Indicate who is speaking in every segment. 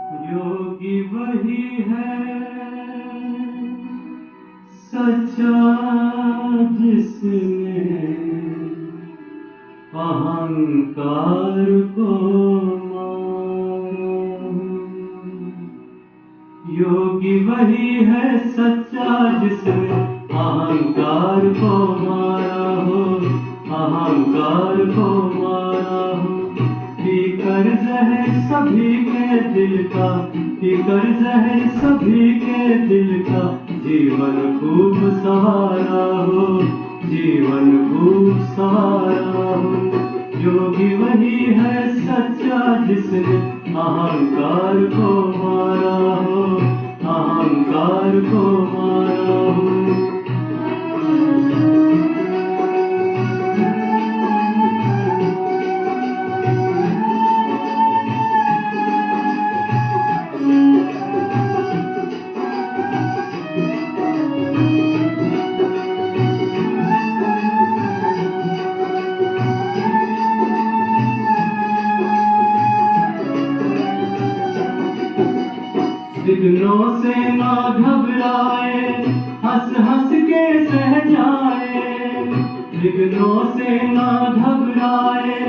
Speaker 1: योगी वही है सच्चा, जिसने अहंकार को मारा। योगी वही है सच्चा, जिसने अहंकार को मारा हो, अहंकार को मारा हो। पी कर्ज है सभी के दिल का, पी कर्ज है सभी के दिल का, जीवन खूब सवारा हो, जीवन खूब सवारा हो। योगी वही है सच्चा, जिसने अहंकार को मारा हो, अहंकार को मारा हो। विघ्नों से ना घबराए, हंस हंस के सह जाए। विघ्नों से ना घबराए,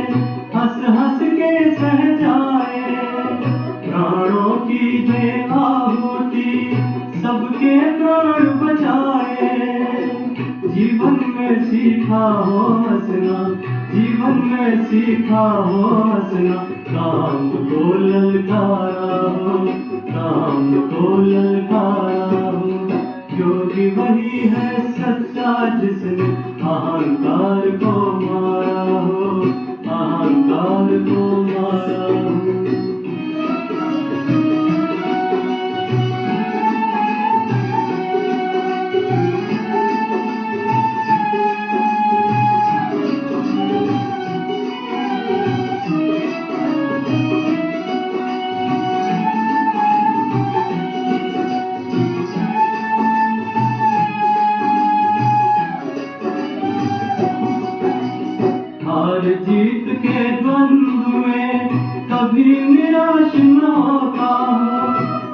Speaker 1: हंस हंस के सह जाए। प्राणों की दे आहुति, सबके प्राण बचाए। जीवन में सीखा हो हंसना, जीवन में सीखा हो हंसना। काम को ललकारा हो, काम को ललकारा हो। योगी वही है सच्चा, जिसने अहंकार को मारा हो, अहंकार को मारा हो। हार जीत के द्वंद्व में कभी निराश न होता हो,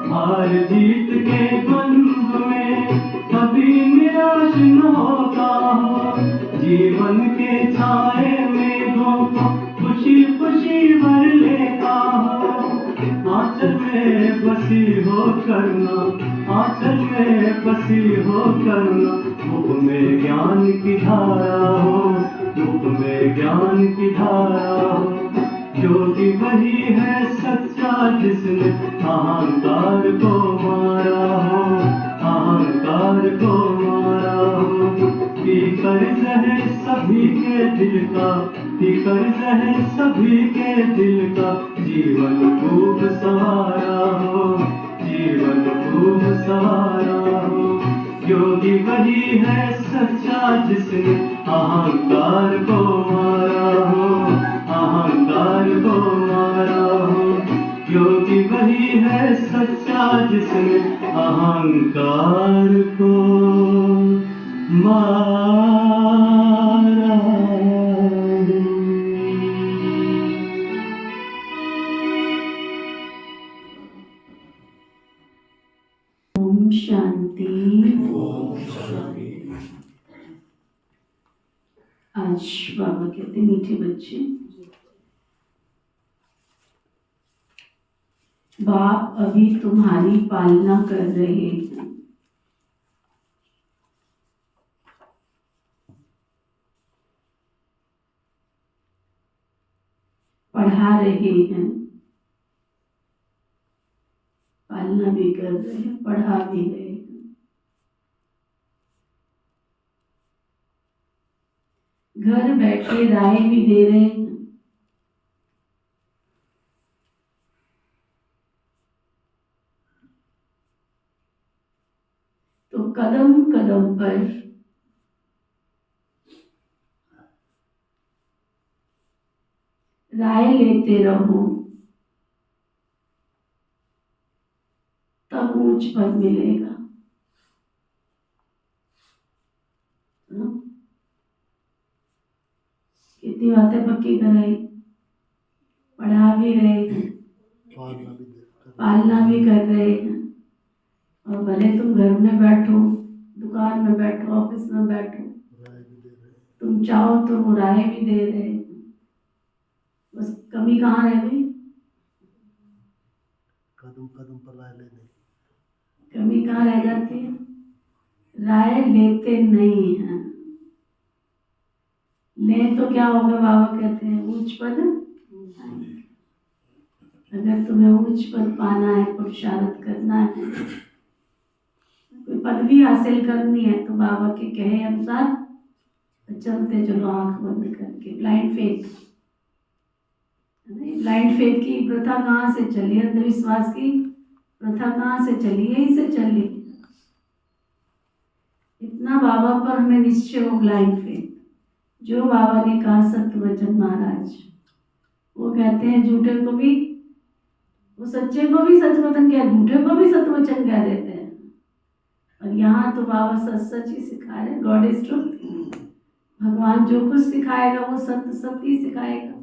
Speaker 1: हार जीत के द्वंद्व में कभी निराश न होता हो। जीवन के छाए मेघों को खुशी खुशी भर लेता हो। आंचल में बसी हो करना, आंचल में बसी हो करना। मुख में ज्ञान की धारा हो, मुख में ज्ञान की धारा हो। योगी वही है सच्चा, जिसने अहंकार को मारा हो, अहंकार को मारा हो। पी कर्ज है सभी के दिल का, पी कर्ज है सभी के दिल का। जीवन खूब सवारा हो, जीवन खूब सवारा हो। योगी वही है सच्चा, जिसने अहंकार को मारा हो, अहंकार को मारा हो। योगी वही है सच्चा, जिसने अहंकार को मारा हो।
Speaker 2: ओम शांति। आज बाबा कहते मीठे बच्चे, बाप अभी तुम्हारी पालना कर रहे हैं, पढ़ा रहे हैं, पालना भी कर रहे हैं, पढ़ा भी रहे हैं। घर बैठे राय भी दे रहे हैं। तो कदम कदम पर राय लेते रहो, तब ऊंच पद मिलेगा। कितनी बातें पक्की कराई, पढ़ा भी रहे हैं, पालना भी कर रहे हैं। और भले तुम घर में बैठो, दुकान में बैठो, ऑफिस में बैठो, तुम चाहो तो वो राय भी दे रहे हैं। बस कमी कहाँ रह गई?
Speaker 3: कदम कदम पर राय लेने।
Speaker 2: कमी कहाँ रह जाती है? राय लेते नहीं हैं। ले तो क्या होगा? बाबा कहते हैं ऊंच पद आएंगे। अगर तुम्हें ऊंच पद पाना है, पुरुषार्थ करना है, कोई पदवी हासिल करनी है, तो बाबा के कहे अनुसार चलते चलो आंख बंद करके। ब्लाइंड फेथ, ब्लाइंड फेथ की प्रथा कहाँ से चली? अंधविश्वास की प्रथा कहाँ से चली? यहीं से चली। इतना बाबा पर हमें निश्चय हो, ब्लाइंड फेथ। जो बाबा ने कहा सत्य वचन महाराज, वो कहते हैं झूठे को भी, वो सच्चे को भी सच वचन कह, झूठे को भी सत्य वचन कह देते हैं। और यहाँ तो बाबा सच सच ही सिखा रहे। God is truth. भगवान जो कुछ सिखाएगा वो सत्य सत्य ही सिखाएगा।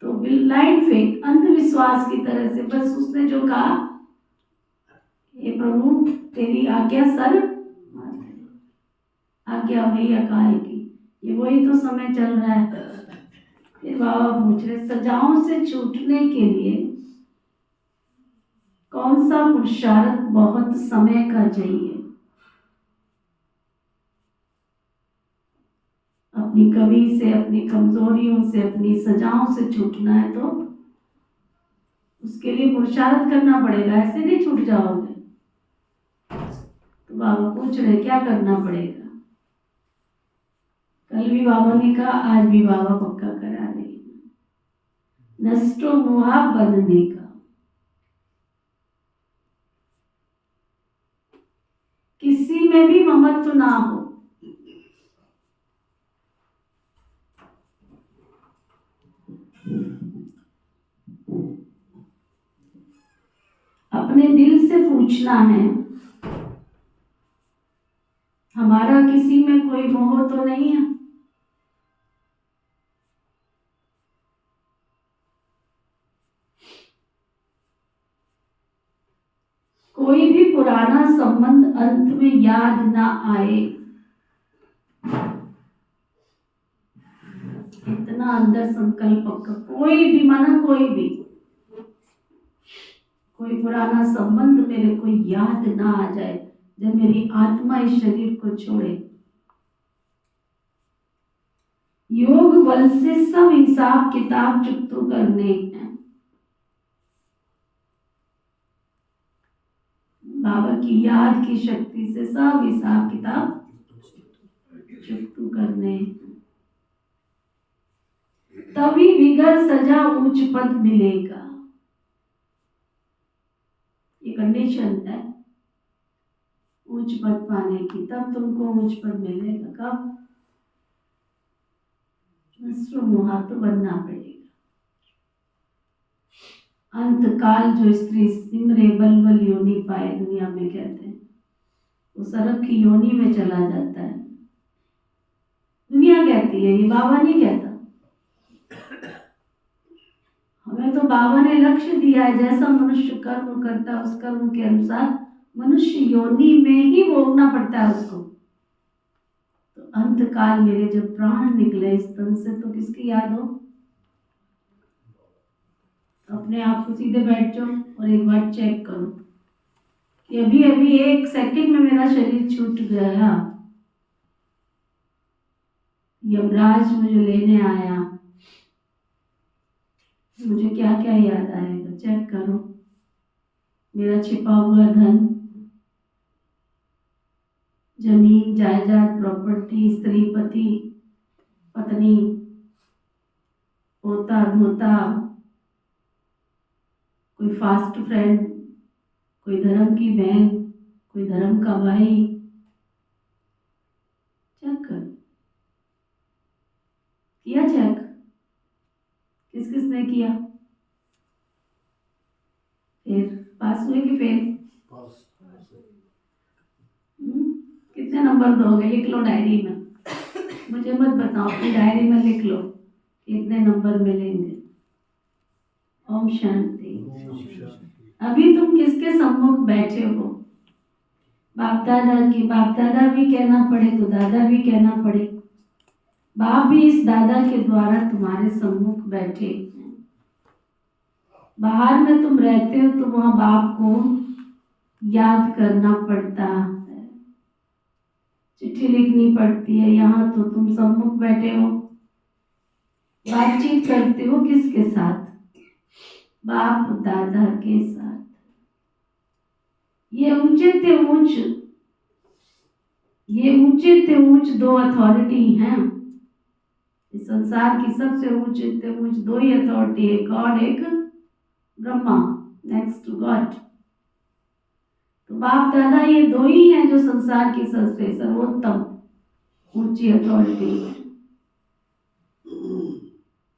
Speaker 2: तो ब्लाइंड फेथ, अंधविश्वास की तरह से बस उसने जो कहा, हे प्रभु तेरी आज्ञा सर, आज्ञा वही अकाल की। ये वही तो समय चल रहा है। फिर बाबा पूछ रहे, सजाओं से छूटने के लिए कौन सा पुरुषार्थ बहुत समय का चाहिए? अपनी कमी से, अपनी कमजोरियों से, अपनी सजाओं से छूटना है तो उसके लिए पुरुषार्थ करना पड़ेगा। ऐसे नहीं छूट जाओगे। तो बाबा पूछ रहे क्या करना पड़ेगा? कल भी बाबा ने कहा, आज भी बाबा पक्का करा रहे हैं, नष्टो मोहा बनने का। किसी में भी ममत्व ना हो। अपने दिल से पूछना है, हमारा किसी में कोई मोह तो नहीं है? कोई भी पुराना संबंध अंत में याद ना आए, इतना अंदर संकल्प का। कोई भी माना, कोई पुराना संबंध मेरे को याद ना आ जाए जब मेरी आत्मा इस शरीर को छोड़े। योग बल से सब हिसाब किताब चुकतो करने हैं। बाबा की याद की शक्ति से सब हिसाब किताब चुकतो करने हैं। तभी बिगर सजा उच्च पद मिलेगा। ये कंडीशन है उच्च पद पाने की, तब तुमको उच्च पद मिलेगा। कब? मोहा तो बनना पड़ेगा। अंत काल जो स्त्री सिमरे बलबल योनि पाए, दुनिया में कहते हैं, वो सरक की योनि में चला जाता है। दुनिया कहती है, ये बाबा नहीं कहता। हमें तो बाबा ने लक्ष्य दिया है, जैसा मनुष्य कर्म करता है उस कर्म के अनुसार मनुष्य योनि में ही भोगना पड़ता है उसको। तो अंत काल मेरे जब प्राण निकले इस तन से, तो किसकी याद हो? अपने आप को सीधे बैठ जाओ और एक बार चेक करो कि अभी अभी एक सेकंड में मेरा शरीर छूट गया, यमराज मुझे लेने आया, मुझे क्या क्या याद आएगा? चेक करो। मेरा छिपा हुआ धन, जमीन जायदाद, प्रॉपर्टी, स्त्री, पति, पत्नी, पोता धोता, कोई फास्ट फ्रेंड, कोई धर्म की बहन, कोई धर्म का भाई। चेक कर, किया चेक? किस किस ने किया? फिर पास हुए कि फेल? कितने नंबर दोगे? लिख लो डायरी में। मुझे मत बताओ, अपनी डायरी में लिख लो कितने नंबर मिलेंगे। ओम शांति।
Speaker 3: ओम शांति।
Speaker 2: अभी तुम किसके सम्मुख बैठे हो? बाप दादा की, बाप दादा भी कहना पड़े तो दादा भी कहना पड़े, बाप भी इस दादा के द्वारा तुम्हारे सम्मुख बैठे हैं। बाहर में तुम रहते हो तो वहां बाप को याद करना पड़ता है, चिट्ठी लिखनी पड़ती है। यहाँ तो तुम सम्मुख बैठे हो, बातचीत करते हो किसके साथ? बाप दादा के साथ। ये ऊंचे से ऊंच दो अथॉरिटी हैं। इस संसार की सबसे ऊंचे से ऊंच दो ही अथॉरिटी है, गॉड एक ब्रह्मा, नेक्स्ट टू गॉड। तो बाप दादा ये दो ही हैं जो संसार की सबसे सर्वोत्तम ऊंची अथॉरिटी है।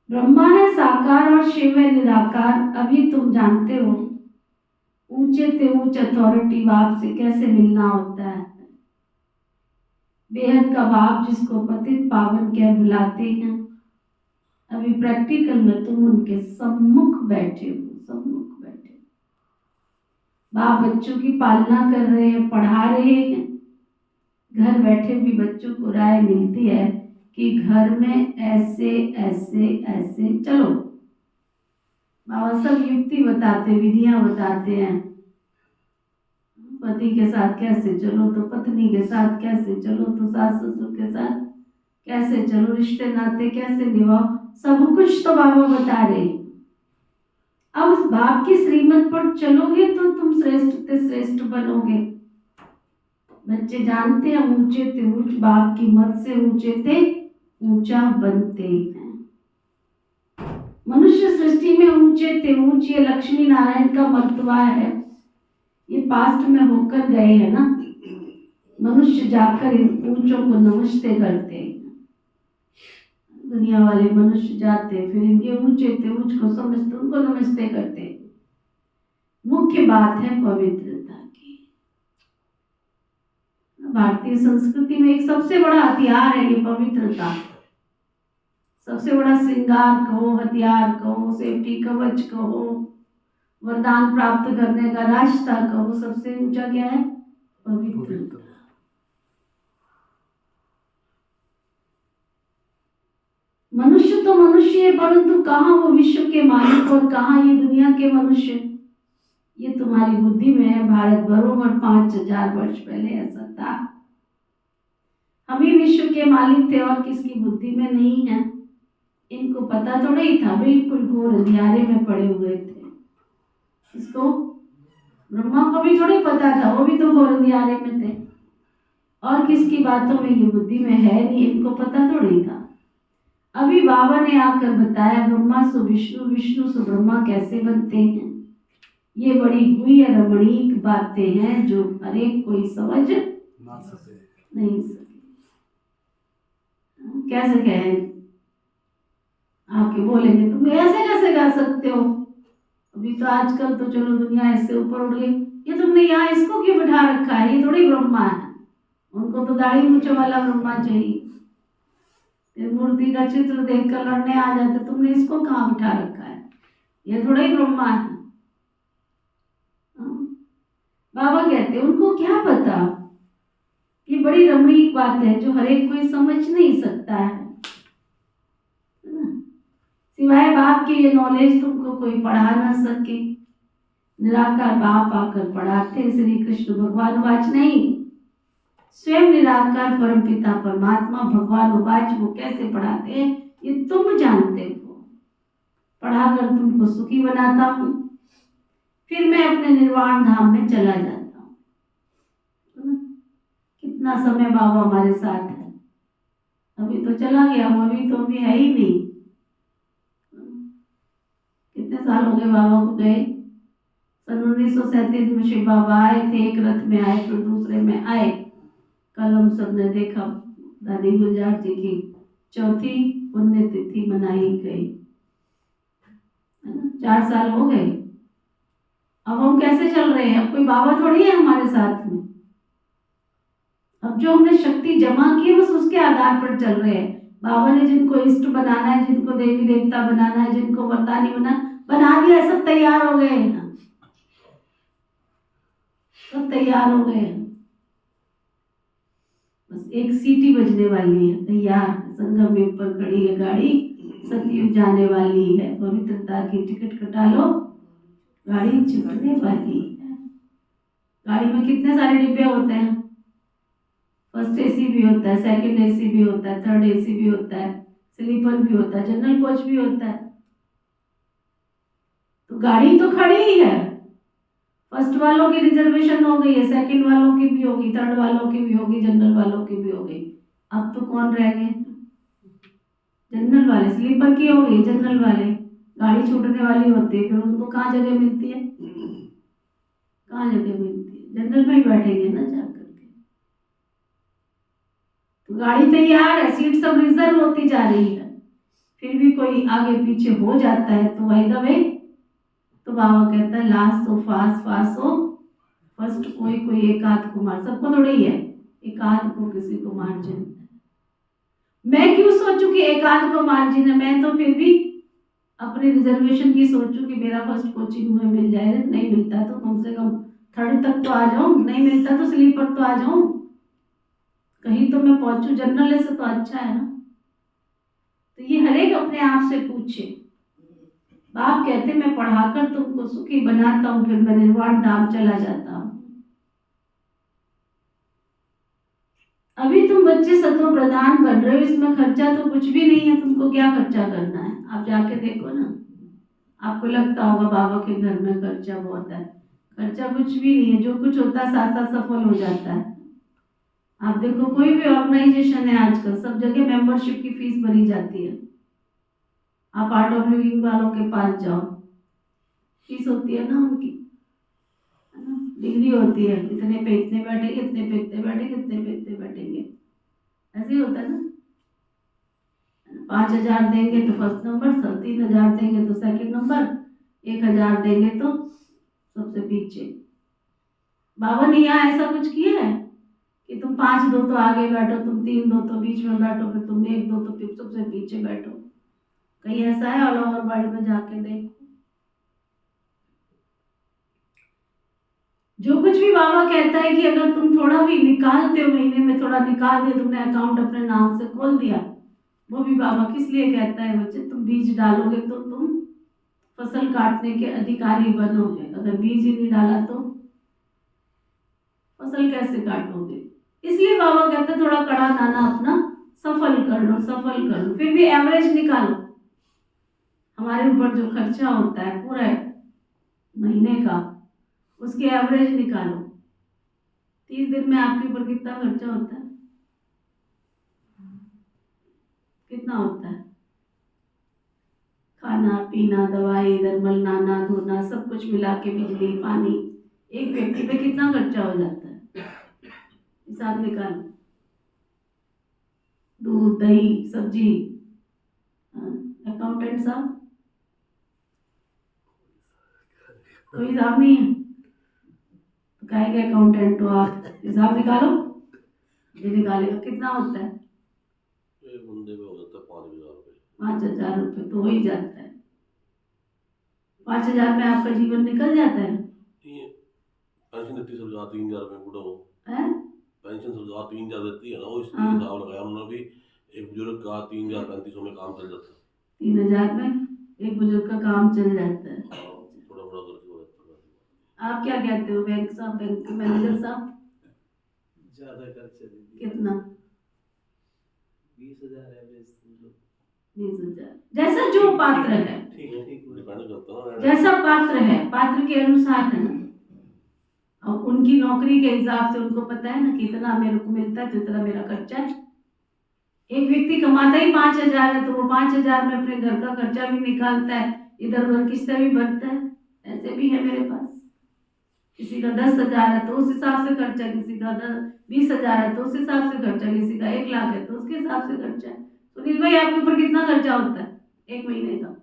Speaker 2: ब्रह्मा है साकार और शिव है निराकार। अभी तुम जानते हो ऊंचे से ऊंच अथॉरिटी बाप से कैसे मिलना होता है। बेहद का बाप जिसको पतित पावन कह बुलाते हैं, अभी प्रैक्टिकल में तुम उनके सम्मुख बैठे हो, सम्मुख बैठे। बाप बच्चों की पालना कर रहे हैं, पढ़ा रहे हैं। घर बैठे भी बच्चों को राय मिलती है कि घर में ऐसे ऐसे ऐसे चलो। बाबा सब युक्ति बताते, विधियां बताते हैं। पति के साथ कैसे चलो, तो पत्नी के साथ कैसे चलो, तो सास ससुर के साथ कैसे चलो, रिश्ते नाते कैसे निभाओ, सब कुछ तो बाबा बता रहे। अब बाप की श्रीमत पर चलोगे तो तुम श्रेष्ठ से श्रेष्ठ बनोगे। बच्चे जानते हैं ऊंचे से ऊंच बाप की मत से ऊंचे से ऊंचा बनते हैं। मनुष्य सृष्टि में ऊंचे से ऊंच ये लक्ष्मी नारायण का मर्तबा है। ये पास्ट में होकर गए हैं ना। मनुष्य जाकर इन ऊंचों को नमस्ते करते हैं। दुनिया वाले मनुष्य जाते फिर इनके ऊंचे से ऊंच को समझते, उनको नमस्ते करते। मुख्य बात है पवित्रता की। भारतीय संस्कृति में एक सबसे बड़ा हथियार है ये पवित्रता। सबसे बड़ा श्रृंगार कहो, हथियार कहो, सेफ्टी कवच कहो, वरदान प्राप्त करने का रास्ता कहो, सबसे ऊंचा क्या है? पवित्रता। मनुष्य तो मनुष्य है, परंतु कहाँ वो विश्व के मालिक और कहाँ ये दुनिया के मनुष्य? ये तुम्हारी बुद्धि में है। भारत बरोबर 5000 वर्ष पहले ऐसा था। हम ही विश्व के मालिक थे और किसकी बुद्धि में नहीं है। इनको पता तो नहीं था, बिल्कुल घोर अंधियारे में पड़े हुए थे। इसको ब्रह्मा को भी थोड़ी पता था, वो भी तो घोर अंधियारे में थे। और किसकी बातों में ये बुद्धि में है नहीं, इनको पता थोड़ी था। अभी बाबा ने आकर बताया ब्रह्मा सो विष्णु, विष्णु सो ब्रह्मा कैसे बनते हैं। ये बड़ी गुह्य रमणीक बातें हैं जो हर एक कोई समझ नहीं सके। कैसे कहें? आके बोलेंगे तुम ऐसे कैसे कर सकते हो? अभी तो आजकल तो चलो दुनिया ऐसे ऊपर उड़ गई। ये तुमने यहाँ इसको क्यों बिठा रखा है? ये थोड़ी ब्रह्मा है। उनको तो दाढ़ी मूंछों वाला ब्रह्मा चाहिए। मूर्ति का चित्र देखकर लड़ने आ जाते, तुमने इसको कहाँ बिठा रखा है? ये थोड़ा ही ब्रह्मा है। बाबा कहते उनको क्या पता। ये बड़ी रमणीक बात है जो हर एक कोई समझ नहीं सकता है। सिवाय बाप की ये नॉलेज तुमको कोई पढ़ा ना सके। निराकार बाप आकर पढ़ाते। श्री कृष्ण भगवान वाच नहीं, स्वयं निराकार परमपिता परमात्मा भगवान उवाच वो कैसे पढ़ाते हैं ये तुम जानते हो। पढ़ाकर तुमको सुखी बनाता हूँ, फिर मैं अपने निर्वाण धाम में चला जाता हूँ। कितना समय बाबा हमारे साथ है। अभी तो चला गया, वो अभी तो अभी है ही नहीं। कितने साल हो गए बाबा को गए? सन 1937 में शिव बाबा आए थे। एक रथ में आए, फिर दूसरे में आए। कल हम सब ने देखा दादी गुलजार जी की 4थी पुण्यतिथि मनाई गई, है ना। 4 साल हो गए। अब हम कैसे चल रहे हैं? अब कोई बाबा थोड़ी है हमारे साथ में। अब जो हमने शक्ति जमा की बस उसके आधार पर चल रहे हैं। बाबा ने जिनको इष्ट बनाना है, जिनको देवी देवता बनाना है, जिनको वरदानी बनाना, बना दिया, सब तैयार हो गए हैं, सब तैयार हो गए हैं, बस एक सीटी बजने वाली है, तैयार। संगम में ऊपर खड़ी है गाड़ी, सतयुग जाने वाली है, पवित्रता की टिकट कटा लो, गाड़ी छूटने वाली है। गाड़ी में कितने सारे डिब्बे होते हैं? फर्स्ट एसी भी होता है, सेकंड एसी भी होता है, थर्ड एसी भी होता है, स्लीपर भी होता है, जनरल कोच भी होता है। तो गाड़ी तो खड़ी ही है, फर्स्ट वालों की रिजर्वेशन हो गई है, सेकंड वालों की भी होगी, थर्ड वालों की भी होगी, जनरल वालों की भी हो गई। अब तो कौन रह गए? जनरल वाले। स्लीपर की हो गई, जनरल वाले। गाड़ी छूटने वाली होती है, फिर उनको कहाँ जगह मिलती है? कहाँ जगह मिलती है? जनरल में ही बैठेंगे ना जा करके। तो गाड़ी तैयार है, सीट सब रिजर्व होती जा रही है, फिर भी कोई आगे पीछे हो जाता है तो वाई द वे, तो बाबा कहता है लास्ट हो फास्ट, फास्ट हो फर्स्ट। कोई कोई एक आध को मार, सबको थोड़ी ही है, एक आध को किसी को मार्जिन है। मैं क्यों सोचूं कि एक आध को मार्जिन है? मैं तो फिर भी अपने रिजर्वेशन की सोचूं कि मेरा फर्स्ट कोचिंग में मिल जाए, नहीं मिलता तो कम से कम थर्ड तक तो आ जाऊं, नहीं मिलता तो स्लीपर तो आ जाऊं, कहीं तो मैं पहुंचू। जनरल से तो अच्छा है ना। तो ये हर एक अपने आप से पूछे। बाप कहते मैं पढ़ाकर तुमको सुखी बनाता हूं, फिर मैं निर्वाण धाम चला जाता हूं। अभी तुम बच्चे सतो प्रधान बन रहे हो, इसमें खर्चा तो कुछ भी नहीं है, तुमको क्या खर्चा करना है? आप जाके देखो ना, आपको लगता होगा बाबा के घर में खर्चा बहुत है, खर्चा कुछ भी नहीं है। जो कुछ होता है साथ साथ सफल हो जाता है। आप देखो कोई भी ऑर्गेनाइजेशन है आजकल, सब जगह मेंबरशिप की फीस भरी जाती है। आप RWE वालों के पास जाओ, फीस होती है ना उनकी, है ना, डिग्री होती है, इतने पे इतने बैठेंगे, इतने पे इतने बैठेंगे, इतने पे इतने बैठेंगे, ऐसे ही होता है ना। 5,000 देंगे तो फर्स्ट नंबर, 3,000 देंगे तो सेकंड नंबर, 1,000 देंगे तो सबसे पीछे। बाबा ने यहाँ ऐसा कुछ किया है कि तुम 5 दो तो आगे बैठो, तुम 3 दो तो बीच में बैठो, फिर तुम 1 दो तो फिर सबसे पीछे बैठो। कहीं ऐसा है? ऑल ओवर वर्ल्ड में जाके देखो। जो कुछ भी बाबा कहता है कि अगर तुम थोड़ा भी निकालते हो, महीने में थोड़ा निकाल दिया, तुमने अकाउंट अपने नाम से खोल दिया, वो भी बाबा किस लिए कहता है बच्चे? तुम बीज डालोगे तो तुम फसल काटने के अधिकारी बनोगे, अगर बीज ही नहीं डाला तो फसल कैसे काटोगे? इसलिए बाबा कहते हैं थोड़ा कड़ा दाना अपना सफल कर लो, सफल कर लो, फिर भी एवरेज निकालो। हमारे ऊपर जो खर्चा होता है पूरा महीने का, उसकी एवरेज निकालो। 30 दिन में आपके ऊपर कितना खर्चा होता है? कितना होता है? खाना पीना, दवाई, दरमल, नाना धोना, सब कुछ मिला के, बिजली पानी, एक व्यक्ति पे कितना खर्चा हो जाता है? हिसाब निकालो। दूध दही सब्जी, अकाउंटेंट साहब कोई हिसाब नहीं है तो काहे के अकाउंटेंट हो आप? हिसाब निकालो। ये निकालेगा कितना होता है?
Speaker 4: एक बंदे में हो जाता है 5,000 रुपये।
Speaker 2: 5,000 रुपये तो हो ही जाता है। 5,000 में आपका जीवन निकल जाता है।
Speaker 4: पेंशन देती सरकार 3,000 रुपये बूढ़ा हो,
Speaker 2: हैं?
Speaker 4: पेंशन सरकार 3,000 देती है ना, वो इसलिए
Speaker 2: हाँ।
Speaker 4: हिसाब लगाया उन्होंने भी। एक बुजुर्ग का 3,035 में काम चल जाता है।
Speaker 2: 3,000 में एक बुजुर्ग का काम चल जाता है।
Speaker 4: थोड़ा थोड़ा करके हो जाता है।
Speaker 2: आप क्या कहते हो बैंक साहब, बैंक के मैनेजर साहब?
Speaker 3: ज्यादा खर्चा दे दिया।
Speaker 2: कितना?
Speaker 3: 20,000 एवरेज समझो।
Speaker 2: 20,000, जैसा जो पात्र है,
Speaker 4: डिपेंड करता है ना,
Speaker 2: जैसा पात्र है, पात्र के अनुसार है ना। और उनकी नौकरी के हिसाब से उनको पता है ना कि इतना मेरे को मिलता है तो इतना मेरा खर्चा है। एक व्यक्ति कमाता ही 5,000 है तो वो 5,000 में अपने घर का खर्चा भी निकालता है, इधर उधर किस्तें भी भरता है। ऐसे भी है मेरे पास। किसी का 10,000 है तो उस हिसाब से खर्चा, किसी का 20,000 है तो उस हिसाब से खर्चा, किसी का 1,00,000 है तो उसके हिसाब से खर्चा है। सुनील भाई आपके ऊपर कितना खर्चा होता है एक महीने का?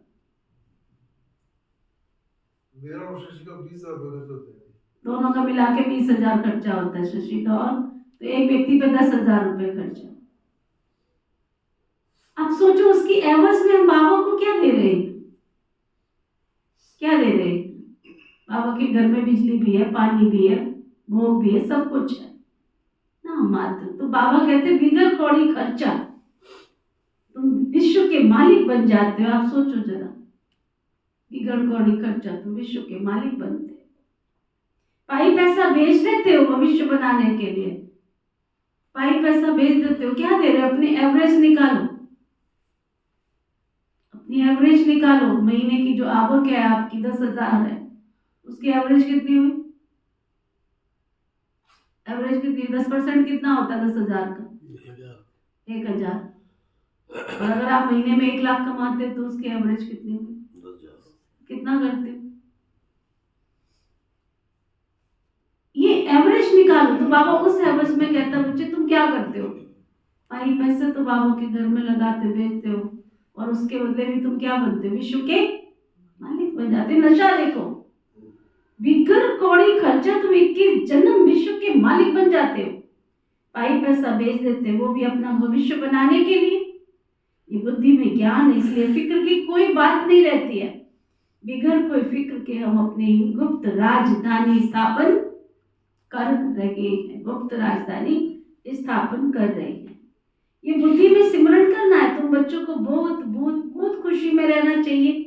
Speaker 5: मेरा और शशि का 20,000 रुपये खर्च होता है।
Speaker 2: दोनों का मिला के 20,000 खर्चा होता है शशि का, और तो एक व्यक्ति पे 10,000 रुपये खर्चा। अब सोचो उसकी एवज में हम बाबा को क्या दे रहे हैं? क्या दे रहे हैं? बाबा के घर में बिजली भी है, पानी भी है, भोग भी है, सब कुछ है ना मात्र। तो बाबा कहते बिगर कौड़ी खर्चा तुम विश्व के मालिक बन जाते हो। आप सोचो जरा, बिगर कौड़ी खर्चा तुम विश्व के मालिक बनते हो। पाई पैसा बेच देते हो भविष्य बनाने के लिए, पाई पैसा बेच देते हो। क्या दे रहे हो? अपनी एवरेज निकालो, अपनी एवरेज निकालो। महीने की जो आवक है आपकी 10,000 है, उसकी एवरेज कितनी हुई? एवरेज कितनी? 10% कितना होता है 10,000 का? 1,000। और अगर आप महीने में 1 लाख कमाते तो उसकी एवरेज कितनी हुई?
Speaker 4: 10,000।
Speaker 2: कितना करते हो? ये एवरेज निकालो। तो बाबा उस एवरेज में कहता बच्चे तुम क्या करते हो? पाई पैसे तो बाबा के घर में लगाते बेचते हो, और उसके बदले भी तुम क्या बनते हो? विश्व के मालिक बन जाते हो। नशा देखो, बिगर कौड़ी खर्चा तुम 21 जन्म विश्व के मालिक बन जाते हो। पाई पैसा बेच देते हो, वो भी अपना भविष्य बनाने के लिए। ये बुद्धि में ज्ञान है, इसलिए फिक्र की कोई बात नहीं रहती है। बिगर कोई फिक्र के हम अपनी गुप्त राजधानी स्थापन कर रहे हैं, गुप्त राजधानी स्थापन कर रहे हैं। ये बुद्धि में सिमरण करना है। तुम बच्चों को बहुत बहुत बहुत खुशी में रहना चाहिए,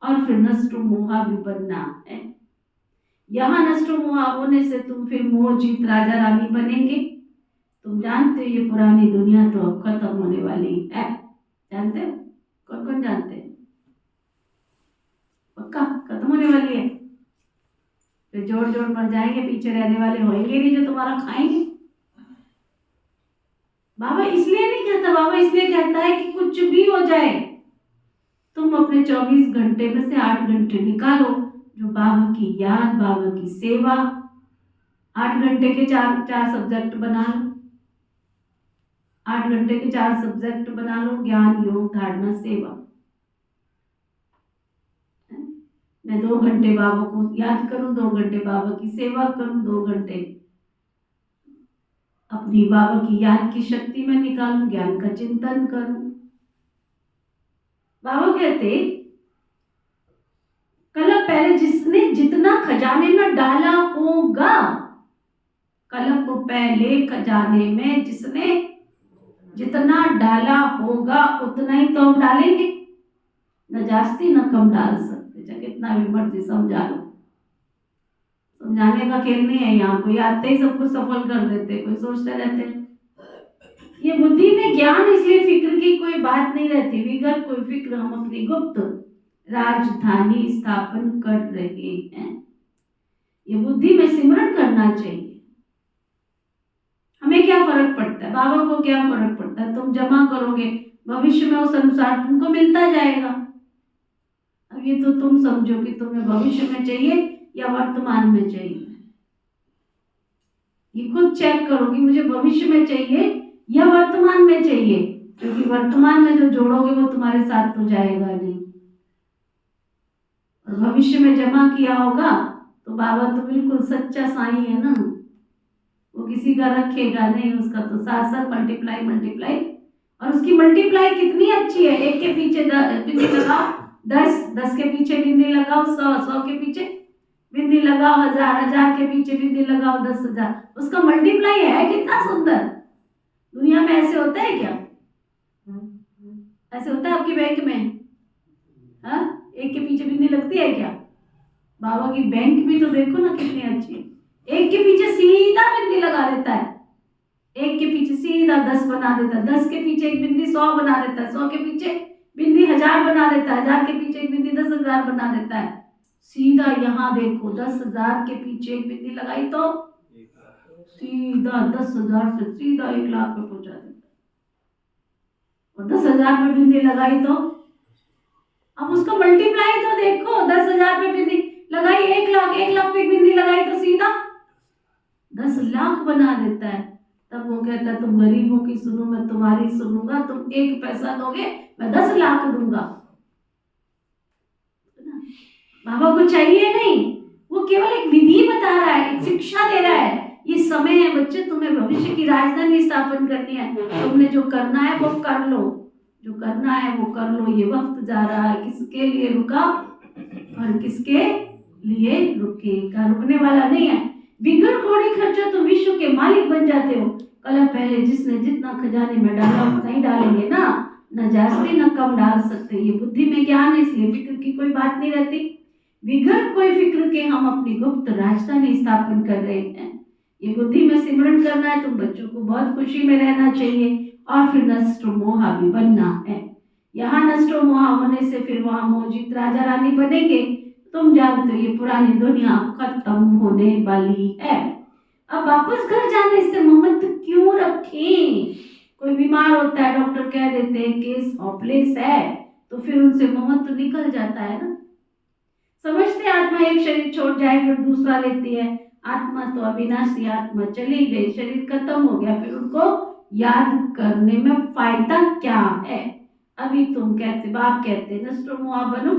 Speaker 2: और फिर नष्ट मोहा भी बनना है। यहाँ नष्ट मोहा होने से तुम फिर मोह जीत राजा रानी बनेंगे। तुम जानते हो ये पुरानी दुनिया तो अब खत्म होने वाली है। जानते हो? कौन कौन जानते हैं? पक्का खत्म होने वाली है। फिर जोड़ जोड़ मर जाएंगे, पीछे रहने वाले होंगे नहीं जो तुम्हारा खाएंगे। बाबा इसलिए नहीं कहता, बाबा इसलिए कहता है कि कुछ भी हो जाए तुम अपने 24 घंटे में से 8 घंटे निकालो जो बाबा की याद, बाबा की सेवा। 8 घंटे के चार सब्जेक्ट बना लो, 8 घंटे के 4 सब्जेक्ट बना लो, ज्ञान, योग, धारणा, सेवा। मैं 2 घंटे बाबा को याद करूं, 2 घंटे बाबा की सेवा करूं, 2 घंटे अपनी बाबा की याद की शक्ति में निकालूं, ज्ञान का चिंतन करूं। बाबा कहते कल पहले जिसने जितना खजाने में डाला होगा, कल को पहले खजाने में जिसने जितना डाला होगा उतना ही तो हम डालेंगे, न जास्ती न कम डाल सकते, चाहे कितना भी मर्जी समझा लो। समझाने का खेल नहीं है यहाँ, कोई आते ही सब कुछ सफल कर देते, कोई सोचते रहते हैं। ये बुद्धि में ज्ञान, इसलिए फिक्र की कोई बात नहीं रहती। बिगर कोई फिक्र हम अपनी गुप्त राजधानी स्थापन कर रहे हैं। ये बुद्धि में सिमरण करना चाहिए। हमें क्या फर्क पड़ता है, बाबा को क्या फर्क पड़ता है? तुम जमा करोगे, भविष्य में उस अनुसार तुमको मिलता जाएगा। अब ये तो तुम समझो कि तुम्हें भविष्य में चाहिए या वर्तमान में चाहिए। ये खुद चेक करो कि मुझे भविष्य में चाहिए या वर्तमान में चाहिए, क्योंकि वर्तमान में जो जोड़ोगे वो तुम्हारे साथ तो जाएगा नहीं। और भविष्य में जमा किया होगा तो बाबा तो बिल्कुल सच्चा साईं है ना, वो किसी का रखेगा नहीं, उसका तो साथ साथ मल्टीप्लाई मल्टीप्लाई। और उसकी मल्टीप्लाई कितनी अच्छी है, 1 के पीछे बिंदी लगाओ 10, 10 के पीछे बिंदी लगाओ 100, 100 के पीछे बिंदी लगाओ 1000, 1000 के पीछे बिंदी लगाओ 10,000। उसका मल्टीप्लाई है कितना सुंदर। दुनिया में ऐसे होता है क्या? ऐसे होता है आपकी बैंक में? हाँ, 1 के पीछे बिंदी लगती है क्या? बाबा की बैंक भी तो देखो ना कितनी अच्छी है। 1 के पीछे सीधा बिंदी लगा देता है, 1 के पीछे सीधा 10 बना देता है, 10 के पीछे एक बिंदी 100 बना देता है, 100 के पीछे बिंदी 1000 बना देता है, 1000 के पीछे एक बिंदी 10,000 बना देता है। सीधा यहाँ देखो 10,000 के पीछे एक बिंदी लगाई तो सीधा 10,000 से सीधा 1 लाख पे पहुंचा देता है। और 10,000 पे बिंदी लगाई तो अब उसका मल्टीप्लाई तो देखो, 10,000 पे बिंदी लगाई 1 लाख, 1 लाख पे बिंदी लगाई तो सीधा 10 लाख बना देता है। तब वो कहता है तुम गरीबों की सुनो, मैं तुम्हारी सुनूंगा, तुम 1 पैसा दोगे मैं 10 लाख दूंगा। बाबा को चाहिए नहीं, वो केवल एक विधि बता रहा है, एक शिक्षा दे रहा है। ये समय है बच्चे, तुम्हें भविष्य की राजधानी स्थापन करनी है, तुमने जो करना है वो कर लो, जो करना है वो कर लो। ये वक्त जा रहा है, किसके लिए रुका? और किसके लिए रुकेगा, रुकने वाला नहीं है। बिगड़ कौड़ी खर्चो तो विश्व के मालिक बन जाते हो। कल पहले जिसने जितना खजाने में डाला नहीं डालेंगे ना, न जास्ती न कम डाल सकते। ये बुद्धि में ज्ञान है, इसलिए फिक्र की कोई बात नहीं रहती। बिगड़ कोई फिक्र के हम अपनी गुप्त राजधानी स्थापन कर रहे हैं। ये बुद्धि में सिमरन करना है। तुम बच्चों को बहुत खुशी में रहना चाहिए और फिर नष्टो मोहा भी बनना है। यहाँ नष्टो मोहा होने से फिर वहां मोहजित राजा रानी बनेंगे। तुम जानते हो ये पुरानी दुनिया खत्म होने वाली है। अब वापस घर जाने से ममत्व क्यों रखें? कोई बीमार होता है, डॉक्टर कह देते हैं केस होपलेस है, तो फिर उनसे ममत्व निकल जाता है ना। समझते आत्मा एक शरीर छोड़ जाए फिर दूसरा लेती है। आत्मा तो अविनाशी, आत्मा चली गई, शरीर खत्म हो गया, फिर उनको याद करने में फायदा क्या है? अभी तुम कहते, बाप कहते नष्टो मोहा बनो।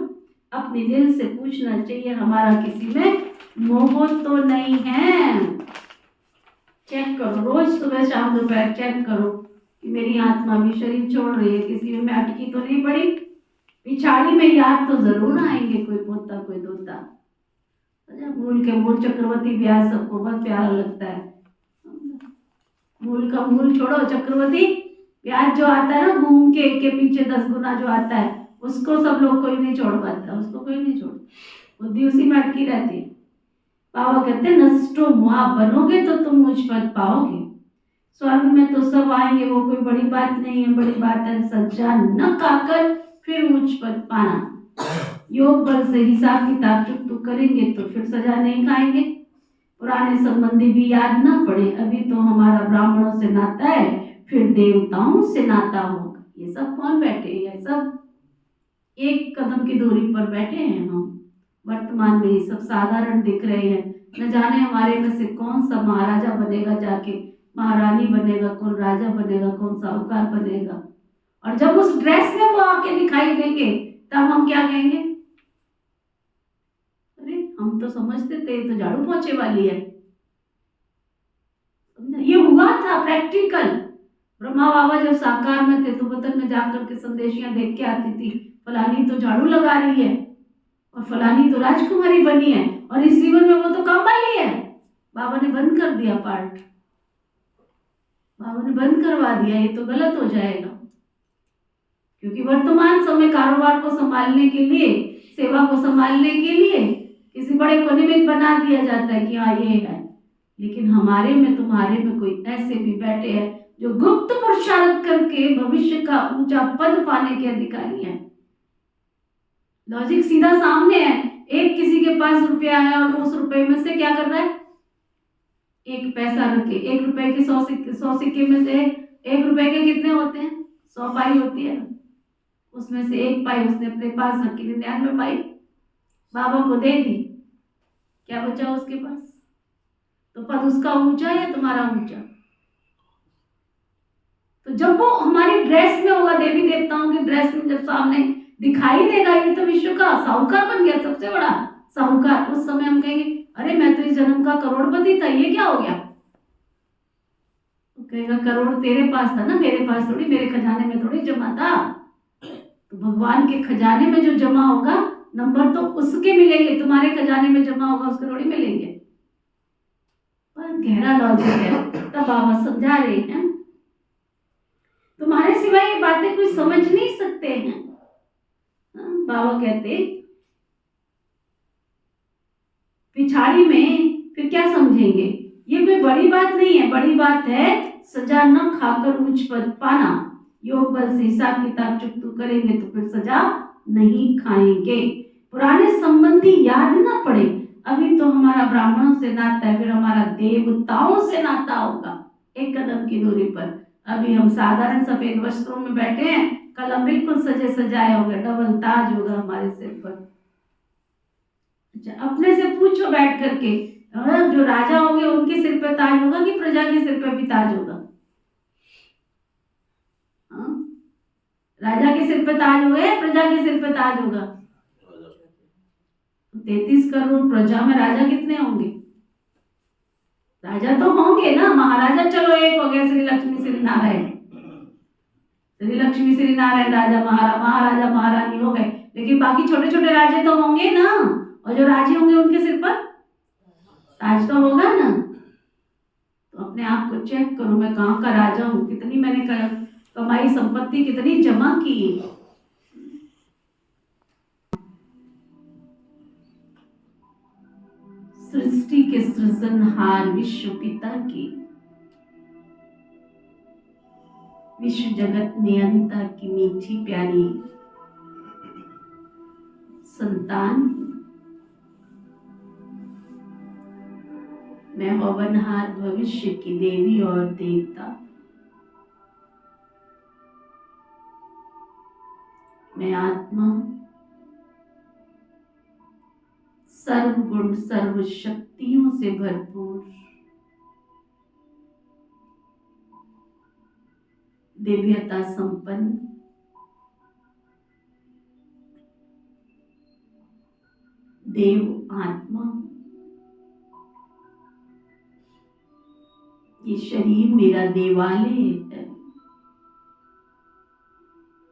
Speaker 2: अपने दिल से पूछना चाहिए हमारा किसी में मोह तो नहीं है। चेक करो, रोज सुबह शाम दोपहर चेक करो कि मेरी आत्मा भी शरीर छोड़ रही है, किसी में मैं अटकी तो नहीं पड़ी। पिछाड़ी में याद तो जरूर आएंगे, कोई पोता कोई दोता। अच्छा, मूल के मूल चक्रवर्ती ब्याज सबको बहुत प्यारा लगता है। मूल का मूल छोड़ो, चक्रवर्ती ब्याज जो आता है ना घूम के एक के पीछे 10 गुना जो आता है, उसको सब लोग कोई नहीं छोड़ पाता, उसको कोई नहीं छोड़, बुद्धि उसी में अटकी रहती है। बाबा कहते हैं नष्टो मोहा बनोगे तो तुम मुझ पद पाओगे। स्वर्ग में तो सब आएंगे, वो कोई बड़ी बात नहीं है। बड़ी बात है सज्जा न खाकर फिर उच्च पद पाना। योग बल से हिसाब किताब चुप करेंगे तो फिर सजा नहीं खाएंगे। पुराने संबंधी भी याद ना पड़े, अभी तो हमारा ब्राह्मणों से नाता है, फिर देवताओं से नाता होगा। ये सब कौन बैठे हैं? सब एक कदम की दूरी पर बैठे हैं। हम वर्तमान में ये सब साधारण दिख रहे हैं। न जाने हमारे में से कौन सा महाराजा बनेगा, जाके महारानी बनेगा, कौन राजा बनेगा, कौन साहूकार बनेगा। और जब उस ड्रेस में वो आके दिखाई देंगे तब हम क्या कहेंगे? अरे हम तो समझते थे तो झाड़ू पोछे वाली है। ये हुआ था प्रैक्टिकल। ब्रह्मा बाबा जब साकार में थे तो वतन में जाकर के संदेशियां देख के आती थी, फलानी तो झाड़ू लगा रही है और फलानी तो राजकुमारी बनी है और इस जीवन में वो तो काम वाली है। बाबा ने बंद कर दिया पार्ट, बाबा ने बंद करवा दिया, ये तो गलत हो जाएगा। क्योंकि वर्तमान समय कारोबार को संभालने के लिए, सेवा को संभालने के लिए किसी बड़े को निमित्त बना दिया जाता है कि हाँ ये है। लेकिन हमारे में, तुम्हारे में कोई ऐसे भी बैठे हैं जो गुप्त पुरुषार्थ करके भविष्य का ऊंचा पद पाने के अधिकारी हैं। लॉजिक सीधा सामने है। एक किसी के पास रुपया है और उस रुपए में से क्या कर रहा है? एक पैसा रखे, 1 रुपए के 100 सिक्के में से 1 रुपए के कितने होते हैं? 100 पाई होती है। उसमें से 1 पाई उसने अपने पास रखी, 99 पाई बाबा को दे दी। क्या बचा उसके पास? तो पद उसका ऊंचा या तुम्हारा ऊंचा? तो जब वो हमारी ड्रेस में होगा, देवी देवताओं की ड्रेस में जब सामने दिखाई देगा, ये तो विश्व का साहूकार बन गया, सबसे बड़ा साहूकार, उस समय हम कहेंगे अरे मैं तो इस जन्म का करोड़पति था, ये क्या हो गया? तो कहेगा करोड़ तेरे पास था ना, मेरे पास थोड़ी, मेरे खजाने में थोड़ी जमा था। तो भगवान के खजाने में जो जमा होगा नंबर तो उसके मिलेंगे, तुम्हारे खजाने में जमा होगा उसके थोड़ी मिलेंगे। पर गहरा लॉजिक है, तब बाबा समझा रहे हैं तुम्हारे सिवाय ये बातें कोई समझ नहीं सकते हैं। बाबा कहते पिछाड़ी में फिर क्या समझेंगे? ये कोई बड़ी बात नहीं है, बड़ी बात है सजा न खाकर उच्च पद पाना। योग बल से हिसाब किताब चुप करेंगे तो फिर सजा नहीं खाएंगे। पुराने संबंधी याद ना पड़े, अभी तो हमारा ब्राह्मणों से नाता है, फिर हमारा देवताओं से नाता होगा एक कदम की दूरी पर। अभी हम साधारण सफेद वस्त्रों में बैठे हैं, कल हम बिल्कुल सजे सजाए होंगे, डबल ताज होगा हमारे सिर पर। अच्छा, अपने से पूछो बैठ करके, जो राजा होंगे उनके सिर पे ताज होगा कि प्रजा के सिर पे भी ताज होगा? राजा के सिर पे ताज होगा या प्रजा के सिर पे ताज होगा? 33 करोड़ प्रजा में राजा कितने होंगे? राजा तो होंगे ना, महाराजा चलो एक हो गया, श्री लक्ष्मी श्री नारायण, श्री लक्ष्मी श्री नारायण राजा महाराजा महारानी हो गए। लेकिन बाकी छोटे छोटे राजे तो होंगे ना, और जो राजे होंगे उनके सिर पर ताज तो होगा ना। तो अपने आप को चेक करो, मैं कहाँ का राजा हूँ, कितनी मैंने कमाई संपत्ति कितनी जमा की। सृष्टि के सृजनहार विश्व पिता की, विश्व जगत नियंता की मीठी प्यारी संतान, मैं पवनहार भविष्य की देवी और देवता, मैं आत्मा सर्वगुण सर्व शक्तियों से भरपूर, दिव्यता संपन्न, देव आत्मा। ये शरीर मेरा देवालय है,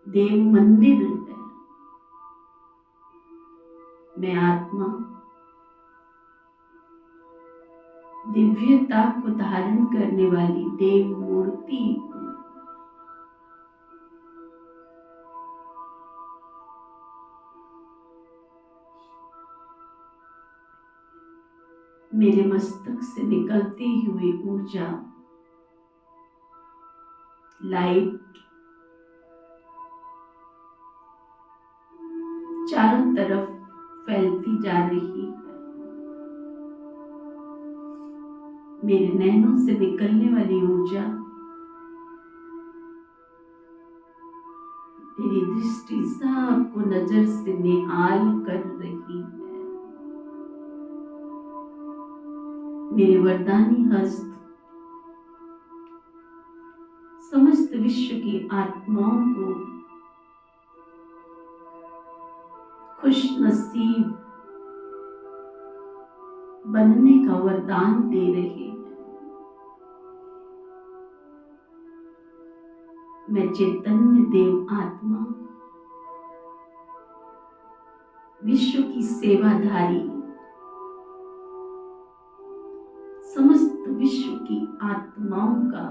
Speaker 2: देव मंदिर है। मैं आत्मा दिव्यता को धारण करने वाली देव मूर्ति हूँ। मेरे मस्तक से निकलती हुई ऊर्जा लाइट चारों तरफ फैलती जा रही है। मेरे नैनों से निकलने वाली ऊर्जा मेरी दृष्टि सबको नजर से निहाल कर रही है। मेरे वरदानी हस्त समस्त विश्व की आत्माओं को खुश नसीब बनने का वरदान दे रहे हैं। मैं चैतन्य देव आत्मा विश्व की सेवाधारी समस्त विश्व की आत्माओं का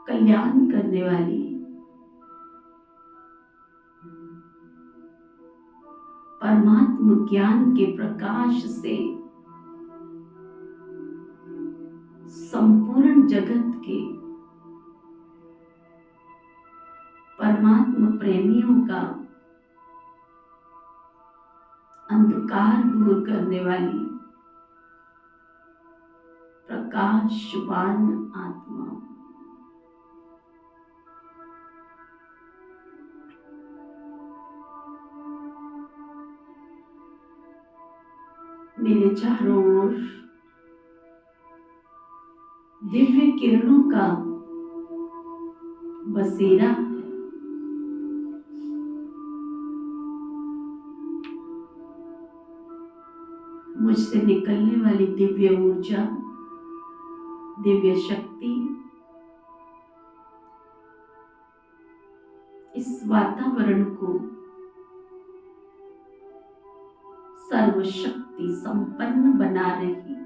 Speaker 2: कल्याण करने वाली परमात्म ज्ञान के प्रकाश से संपूर्ण जगत के परमात्म प्रेमियों का अंधकार दूर करने वाली प्रकाशवान आत्मा। मेरे चारों ओर दिव्य किरणों का बसेरा है। मुझसे निकलने वाली दिव्य ऊर्जा, दिव्य शक्ति इस वातावरण को सर्वशक्ति संपन्न बना रही है।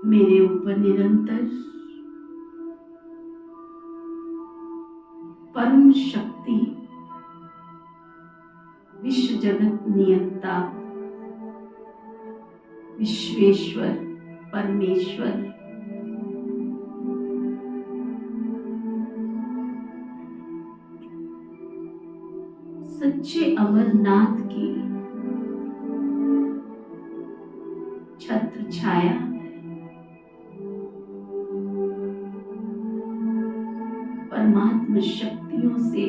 Speaker 2: मेरे ऊपर निरंतर परम शक्ति विश्व जगत नियंता विश्वेश्वर परमेश्वर सच्चे अमरनाथ की छत्र छाया परमात्म शक्तियों से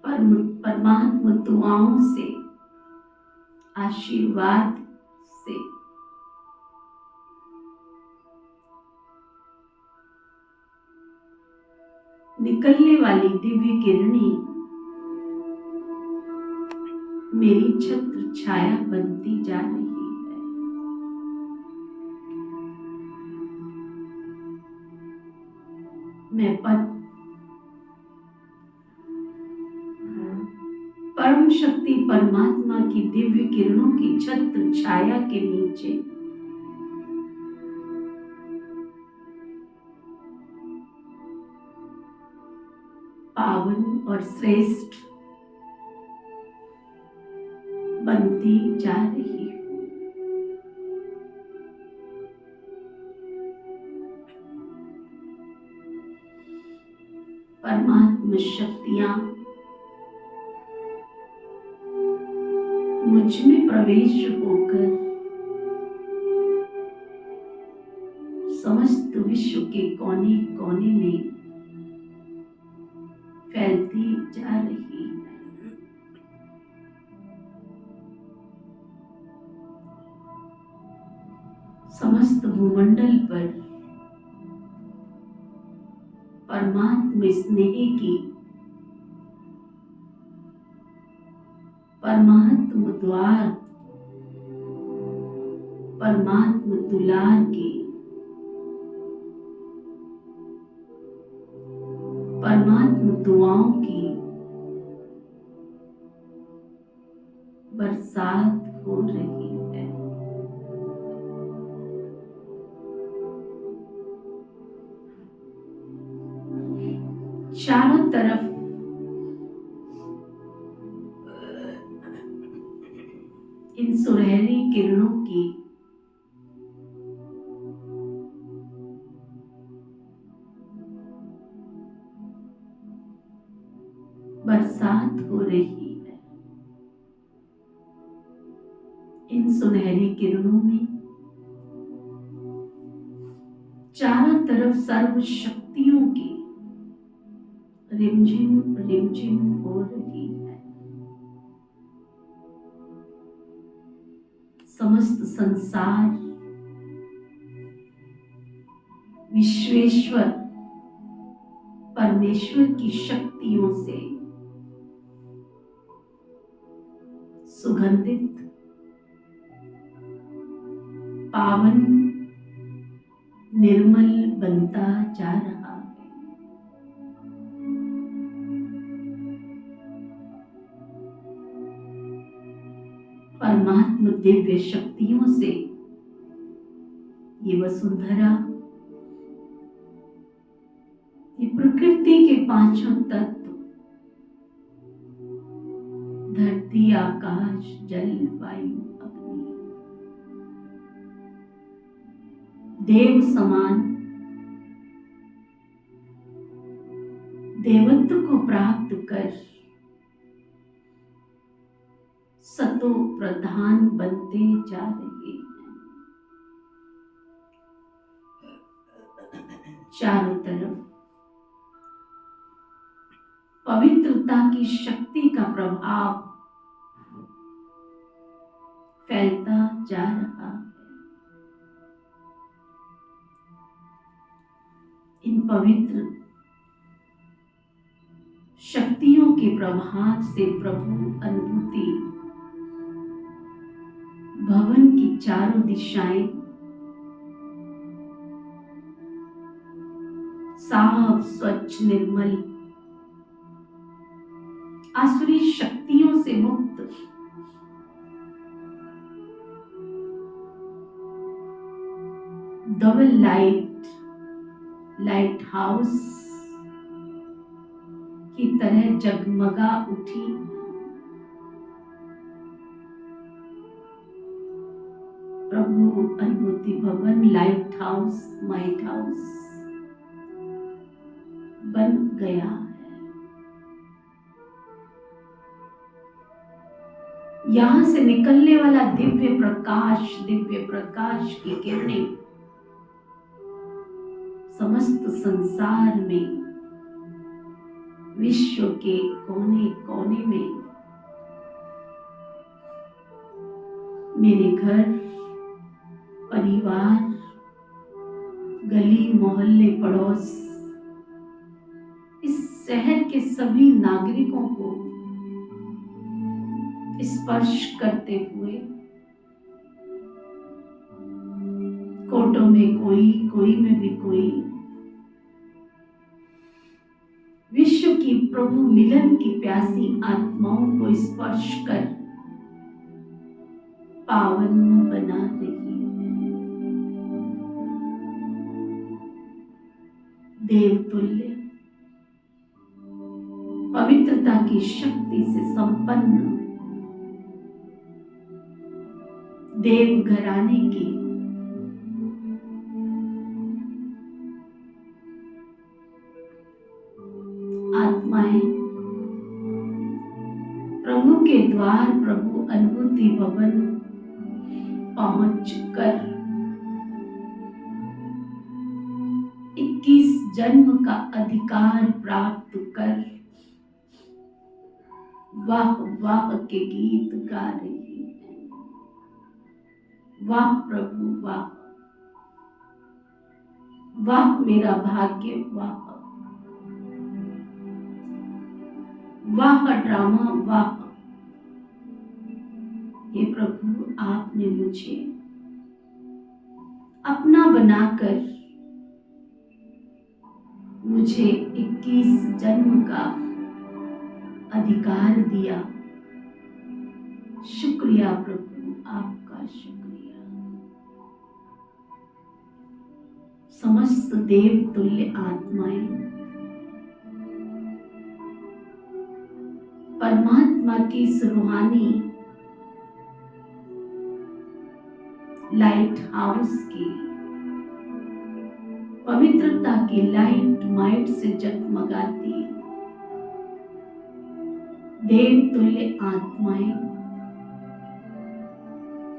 Speaker 2: परमात्म दुआओं से आशीर्वाद से निकलने वाली दिव्य किरणी मेरी छत्र छाया बनती जा रही है। मैं परम शक्ति परमात्मा की दिव्य किरणों की छत्र छाया के नीचे पावन और श्रेष्ठ बनती जा रही हूँ। परमात्मा शक्तियां मुझ में प्रवेश होकर समस्त विश्व के कोने कोने में फैलती जा रही है। समस्त भूमंडल पर परमात्मा स्नेह की, परमात्मा द्वार, परमात्मा दुलार की, परमात्मा दुआओं की बरसात हो रही है। चारों तरफ इन सुनहरी किरणों की बरसात हो रही है। इन सुनहरी किरणों में चारों तरफ सर्व शक्तियों की रिमझिम रिमझिम हो रही है। समस्त संसार विश्वेश्वर परमेश्वर की शक्तियों से सुगंधित, पावन, निर्मल बनता जा रहा है। परमात्मा दिव्य शक्तियों से ये वसुंधरा, ये प्रकृति के पांचों तत्व, धरती, आकाश, जल, वायु, अग्नि, देव समान देवत्व को प्राप्त कर सतो प्रधान बनते जा रहे हैं। चारों तरफ पवित्रता की शक्ति का प्रभाव फैलता जा रहा है। इन पवित्र शक्तियों के प्रभाव से प्रभु अनुभूति भवन की चारों दिशाएं साफ, स्वच्छ, निर्मल, आसुरी शक्तियों से मुक्त, डबल लाइट हाउस की तरह जगमगा उठी। प्रभु अनुभूति भवन लाइट हाउस, माइट हाउस बन गया है। यहां से निकलने वाला दिव्य प्रकाश की किरणें समस्त संसार में, विश्व के कोने कोने में, मेरे घर, परिवार, गली मोहल्ले, पड़ोस, इस शहर के सभी नागरिकों को स्पर्श करते हुए कोटों में कोई में भी कोई विश्व की प्रभु मिलन की प्यासी आत्माओं को स्पर्श कर पावन बना रही है। देवतुल्य पवित्रता की शक्ति से संपन्न देव घराने की आत्माएं प्रभु के द्वार प्रभु अनुभूति भवन पहुंच कर 21 जन्म का अधिकार प्राप्त कर वाह वाह के गीत गा रही है। वाह प्रभु वाह, वाह मेरा भाग्य, वाह वाह ड्रामा, वाह। हे प्रभु, आपने मुझे अपना बनाकर मुझे 21 जन्म का अधिकार दिया। शुक्रिया प्रभु, आपका शुक्रिया। समस्त देव तुल्य आत्माएं परमात्मा की इस रूहानी लाइट हाउस की पवित्रता की लाइट माइट से जगमगाती देव तुल्य आत्माएं,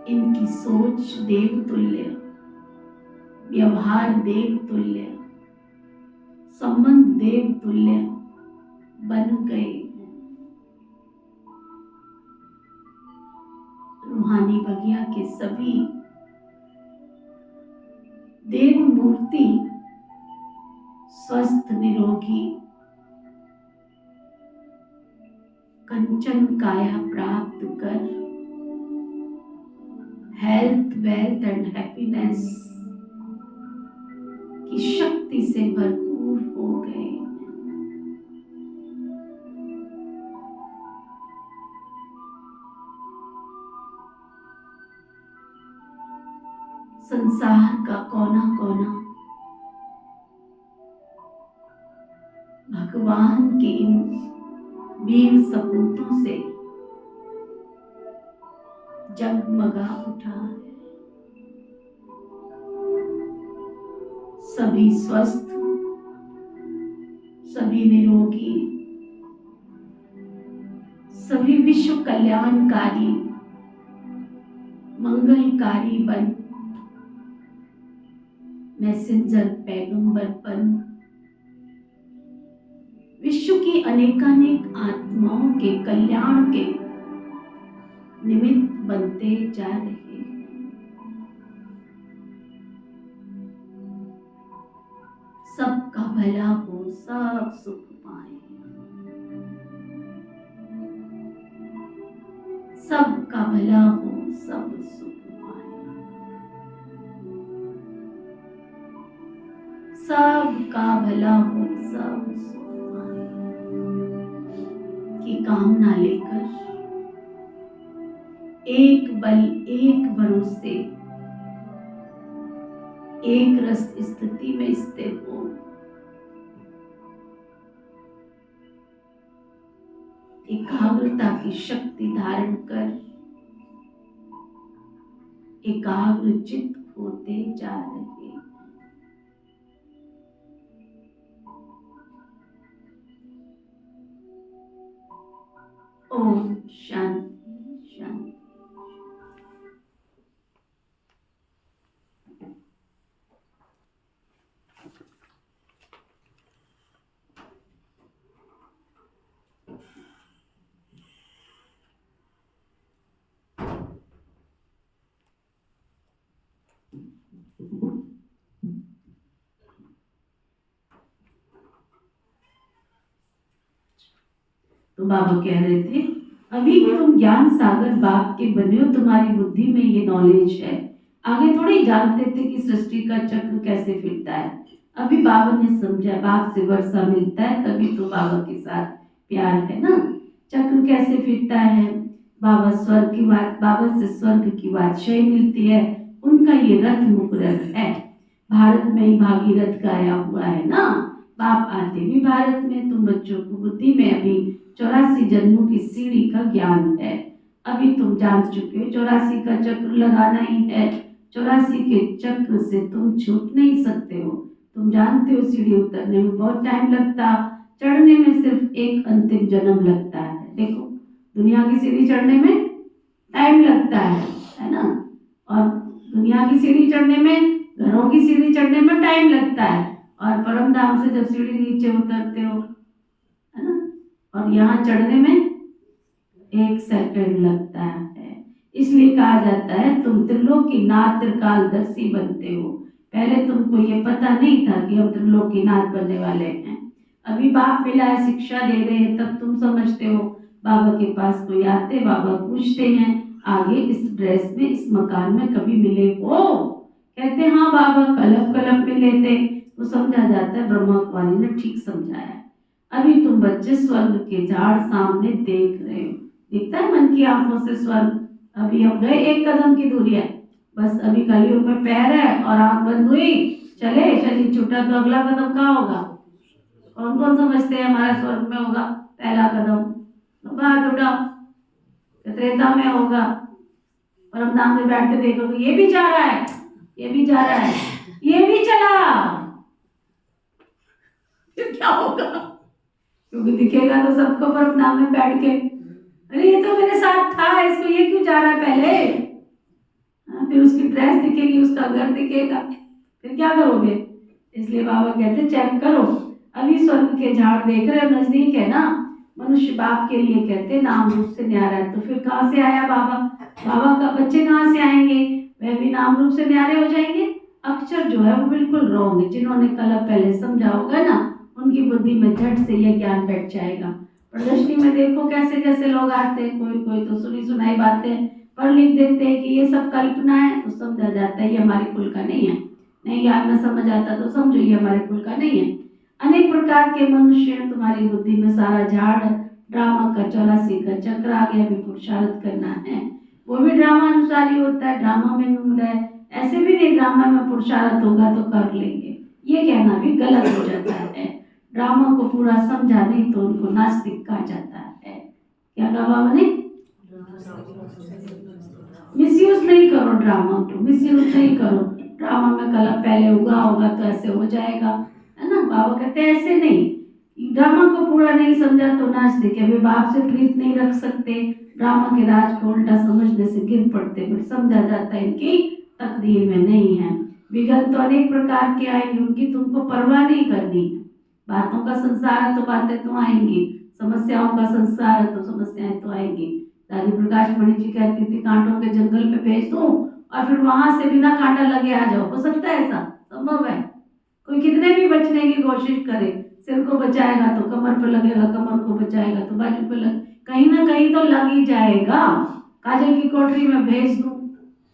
Speaker 2: इनकी सोच देव तुल्य, व्यवहार देव तुल्य, संबंध देव तुल्य बन गए। रूहानी बगिया के सभी देव मूर्ति स्वस्थ निरोगी कंचन काया प्राप्त कर हेल्थ वेल्थ एंड हैप्पीनेस की शक्ति से भरपूर हो गए। संसार का कोना कोना भगवान के इन वीर सपूतों से जगमगा उठा है। सभी स्वस्थ, सभी निरोगी, सभी विश्व कल्याणकारी मंगलकारी बन मैसेंजर पैगंबरपन विश्व की अनेकानेक आत्माओं के कल्याण के निमित्त बनते जा रहे हैं। सबका भला हो, सब सुख पाए, सबका भला हो, सब सुख पाए, सबका भला हो, सब सुख पाए की कामना लेकर एक बल, एक भरोसे, एक रस स्थिति में स्थिर हो। एकाग्रता की शक्ति धारण कर एकाग्र चित्त होते जा रहे हैं। ओम शांति शांति। तो बाबा कह रहे थे अभी तुम ज्ञान सागर बाप के बने हो, तुम्हारी बुद्धि में ये नॉलेज है। आगे थोड़ी जानते थे कि सृष्टि का चक्र कैसे फिरता है। अभी बाबा ने समझा, बाप से वर्षा मिलता है तभी तो बाबा के साथ प्यार है ना। चक्र कैसे फिरता है, बाबा स्वर्ग की बात, बाबा से स्वर्ग की बादशाही मिलती है, उनका ये रथ मुकर्रर है। भारत में ही भागीरथ गाया हुआ है ना, बाप आते भी भारत में। तुम बच्चों को बुद्धि में अभी 84 जन्मों की सीढ़ी का ज्ञान है। अभी तुम जान चुके हो 84 का चक्र लगाना ही है। 84 के चक्र से तुम छूट नहीं सकते हो। तुम जानते हो सीढ़ी उतरने में बहुत टाइम लगता, चढ़ने में सिर्फ एक अंतिम जन्म लगता है। देखो दुनिया की सीढ़ी चढ़ने में टाइम लगता है ना, और दुनिया की सीढ़ी चढ़ने में, घरों की सीढ़ी चढ़ने में टाइम लगता है, और परम धाम से जब सीढ़ी नीचे उतरते हो, है ना, और यहाँ चढ़ने में 1 सेकंड लगता है। इसलिए कहा जाता है तुम त्रिलोकीनाथ त्रिकालदर्शी बनते हो। पहले तुमको ये पता नहीं था कि हम त्रिलोकीनाथ बनने वाले हैं। अभी बाप मिला है, शिक्षा दे रहे हैं, तब तुम समझते हो। बाबा के पास कोई आते, बाबा पूछते हैं आगे इस ड्रेस में, इस मकान में कभी मिले हो? कहते हाँ बाबा कलब कलब मिले थे। वो समझा जाता है ब्रह्मा कुमारी ने ठीक समझाया। अभी तुम बच्चे स्वर्ग के झाड़ सामने देख रहे हो, दिखता है मन की आंखों से स्वर्ग। अभी हम गए 1 कदम की दूरी है, बस अभी कलियुग में पैर है और आंख बंद हुई, चले शरीर छूटा तो अगला कदम कहाँ होगा? कौन कौन समझते हैं हमारा स्वर्ग में होगा पहला कदम? बाहर उठाओ, त्रेता में होगा। परम धाम में बैठ के देखोगे ये भी जा रहा है, ये भी जा रहा है, ये भी चला, फिर क्या होगा? क्योंकि दिखेगा तो सबको परम धाम में बैठ के, अरे ये तो मेरे साथ था, इसको ये क्यों जा रहा है पहले? फिर उसकी ड्रेस दिखेगी, उसका घर दिखेगा, फिर क्या करोगे? इसलिए बाबा कहते चेक करो। अभी स्वर्ग के झाड़ देख रहे हो, नजदीक है ना। मनुष्य बाप के लिए कहते नाम रूप से न्यारा है, तो फिर कहाँ से आया बाबा? बाबा का बच्चे कहाँ से आएंगे? वह भी नाम रूप से न्यारे हो जाएंगे। अक्षर जो है वो बिल्कुल रॉन्ग है। जिन्होंने कल पहले समझा होगा ना, उनकी बुद्धि में झट से यह ज्ञान बैठ जाएगा। प्रदर्शनी में देखो कैसे कैसे लोग आते हैं, कोई कोई तो सुनी सुनाई बातें पढ़ लिख देते हैं कि ये सब कल्पना है, तो समझा जाता है ये हमारे कुल का नहीं है। नहीं ज्ञान में समझ आता तो समझो ये हमारे कुल का नहीं है। अनेक प्रकार के मनुष्य, तुम्हारी बुद्धि में सारा झाड़ ड्रामा का 84 का चक्र आ गया। भी पुरुषार्थ करना है, वो भी ड्रामा अनुसार ही होता है, ड्रामा में ढूंढ है। ऐसे भी नहीं ड्रामा में पुरुषार्थ होगा तो कर लेंगे, ये कहना भी गलत हो जाता है। ड्रामा को पूरा समझा नहीं तो उनको नास्तिक कहा जाता है। क्या कहा बाबा ने? मिसयूज नहीं करो ड्रामा को, मिसयूज नहीं करो। ड्रामा में कल पहले उगा होगा तो ऐसे हो जाएगा, है ना। बाबा कहते हैं ऐसे नहीं, ड्रामा को पूरा नहीं समझा तो नास्तिक है। वे बाप से प्रीत नहीं रख सकते, ड्रामा के राज को उल्टा समझने से गिर पड़ते, फिर समझा जाता है इनकी तकदीर में नहीं है। विघ्न तो अनेक प्रकार के आएंगे, उनकी तुमको परवाह नहीं करनी। बातों का संसार है तो बातें तो आएंगी, समस्याओं का संसार है तो समस्याएं तो आएंगी। दादी प्रकाश मणि जी कहती थी कांटों के जंगल में भेज दूं और फिर वहां से बिना कांटा लगे आ जाओ। हो सकता है ऐसा? संभव है? कोई कितने भी बचने की कोशिश करे, सिर को बचाएगा तो कमर पर लगेगा, कमर को बचाएगा तो बाजू पर लग, कहीं ना कहीं तो लग ही जाएगा। काजल की कोठरी में भेज दूं,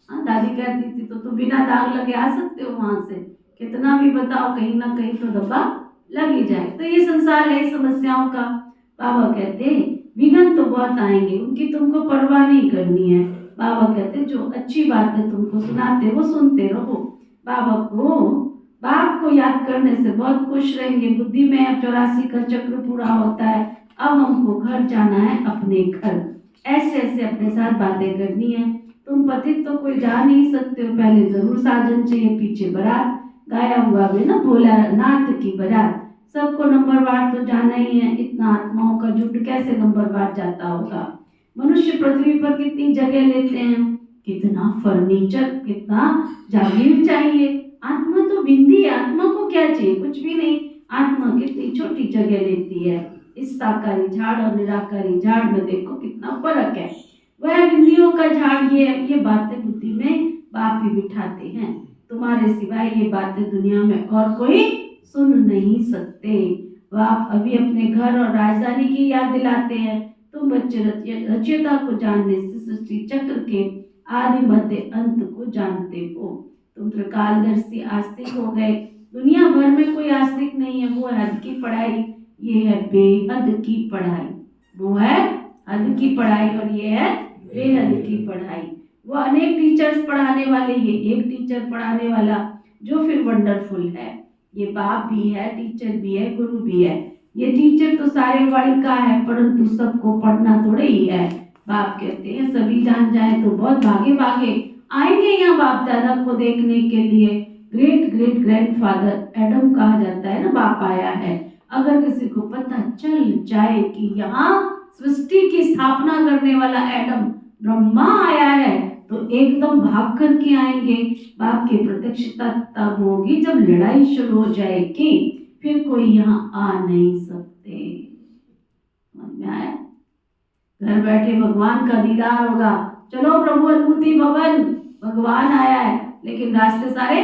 Speaker 2: हाँ दादी कहती थी, तो तुम बिना दाग लगे आ सकते हो वहां से? कितना भी बताओ कहीं ना कहीं तो धब्बा लग ही जाए। तो ये संसार है समस्याओं का। बाबा कहते हैं विघ्न तो बहुत आएंगे, उनकी तुमको परवाह नहीं करनी है। बाबा कहते जो अच्छी बातें तुमको सुनाते वो सुनते रहो। बाप को याद करने से बहुत खुश रहेंगे। बुद्धि में अब 84 का चक्र पूरा होता है। अब हमको घर जाना है, अपने घर। ऐसे ऐसे अपने साथ बातें करनी है। तुम पतित तो कोई जा नहीं सकते हो, पहले जरूर साजन चाहिए, पीछे बारात। गाया हुआ भी ना भोलानाथ की बारात। सबको नंबरवार तो जाना ही है, इतना आत्माओं का झुंड कैसे नंबरवार जाता होगा। मनुष्य पृथ्वी पर कितनी जगह लेते हैं, कितना फर्नीचर, कितना जागीर चाहिए। आत्मा तो बिंदी है, आत्मा को क्या चाहिए? कुछ भी नहीं। आत्मा कितनी छोटी जगह लेती है। इस साकारी झाड़ और निराकारी झाड़ में देखो कितना फर्क है। वह बिंदियों का झाड़ ये बातें बुद्धि में बाप ही बिठाते हैं। तुम्हारे सिवाय ये बातें दुनिया में और कोई सुन नहीं सकते। बाप अभी अपने घर और राजधानी की याद दिलाते हैं। तुम बच्चे रचयिता को जानने से सृष्टि चक्र के आदि मध्य अंत को जानते हो। तुम त्रिकालदर्शी आस्तिक हो गए। दुनिया भर में कोई आस्तिक नहीं है, वो है हद की पढ़ाई, ये है बेहद की पढ़ाई। वो है हद की पढ़ाई और ये है बेहद की पढ़ाई। वो अनेक टीचर्स पढ़ाने वाले, ये एक टीचर पढ़ाने वाला, जो फिर वंडरफुल है। ये बाप भी है, टीचर भी है, गुरु भी है। ये टीचर तो सारे वर्ल्ड का है, परंतु सबको पढ़ना थोड़े ही है। बाप कहते हैं सभी जान जाए तो बहुत भागे भागे आएंगे यहाँ बाप दादा को देखने के लिए। ग्रेट ग्रेट ग्रैंडफादर एडम कहा जाता है ना, बाप आया है। अगर किसी को पता चल जाए कि यहाँ सृष्टि की स्थापना करने वाला एडम ब्रह्मा आया है, तो एकदम भाग करके आएंगे। बाप की प्रत्यक्षता तब होगी जब लड़ाई शुरू हो जाएगी, फिर कोई यहाँ आ नहीं सकते। समझ में आया? घर बैठे भगवान का दीदार होगा। चलो प्रभु अनुभूति भवन, भगवान आया है, लेकिन रास्ते सारे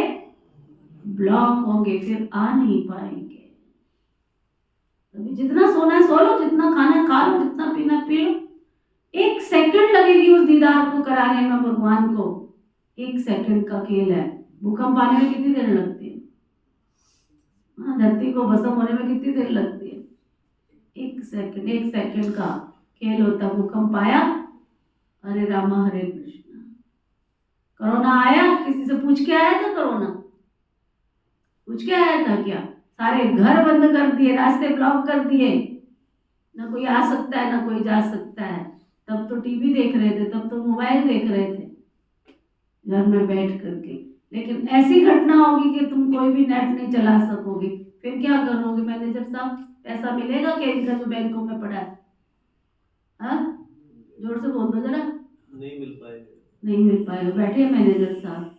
Speaker 2: ब्लॉक होंगे, फिर आ नहीं पाएंगे। तो जितना सोना है सो लो, जितना खाना है खा लो, जितना पीना पी लो। 1 सेकंड लगेगी उस दीदार को कराने में भगवान को। 1 सेकंड का खेल है। भूकंप आने में कितनी देर लगती है? हाँ, धरती को भस्म होने में कितनी देर लगती है? 1 सेकंड, 1 सेकंड का खेल होता। भूकंप आया, हरे रामा हरे कृष्णा। कोरोना आया, किसी से पूछ के आया था? कोरोना पूछ के आया था क्या? सारे घर बंद कर दिए, रास्ते ब्लॉक कर दिए, ना कोई आ सकता है ना कोई जा सकता है। तब तो टीवी देख रहे थे, तब तो मोबाइल देख रहे थे घर में बैठ करके। लेकिन ऐसी घटना होगी कि तुम कोई भी नेट नहीं चला सकोगे, फिर क्या करोगे? मैनेजर साहब, पैसा मिलेगा क्या इनका जो बैंकों में पड़ा है? हाँ, जोर से बोल दो जरा।
Speaker 3: नहीं मिल पाएगा।
Speaker 2: नहीं मिल पाएगा। बैठे मैनेजर साहब।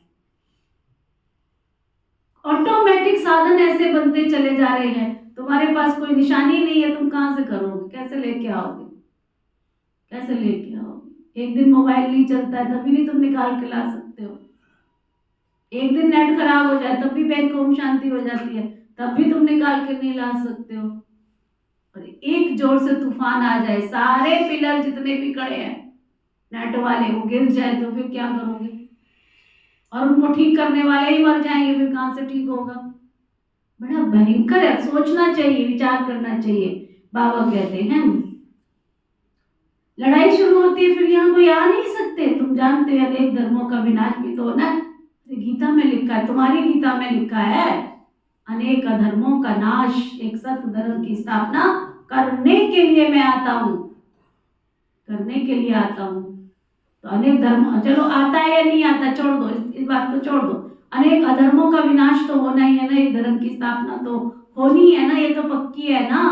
Speaker 2: ऑटोमेटिक साधन ऐसे बनते चले जा रहे हैं, तुम्हारे पास कोई निशानी नहीं है, तुम कहाँ से करोगे? कैसे लेके आओगे? कैसे लेके आओगे? एक दिन मोबाइल नहीं चलता है तभी नहीं तुम निकाल के ला सकते हो। एक दिन नेट खराब हो जाए तब भी बैंक ओम शांति हो जाती है, तब भी तुम निकाल के नहीं ला सकते हो। और एक जोर से तूफान आ जाए, सारे पिलर जितने भी खड़े हैं नेट वाले वो गिर जाए, तो फिर क्या करोगे? और उनको ठीक करने वाले ही मर जाएंगे, फिर कहाँ से ठीक होगा? बड़ा भयंकर है। सोचना चाहिए, विचार करना चाहिए। बाबा कहते हैं लड़ाई शुरू होती है, फिर यहाँ कोई आ नहीं सकते। तुम जानते हो अनेक धर्मों का विनाश भी तो होना है। गीता में लिखा है, तुम्हारी गीता में लिखा है, अनेक अधर्मों का नाश, एक सत्य धर्म की स्थापना करने के लिए मैं आता हूँ, करने के लिए आता हूँ। तो अनेक धर्म, चलो आता है या नहीं आता, छोड़ दो, इस बात को छोड़ दो। अनेक अधर्मों का विनाश तो होना ही है ना, एक धर्म की स्थापना तो होनी है ना, ये तो पक्की है ना।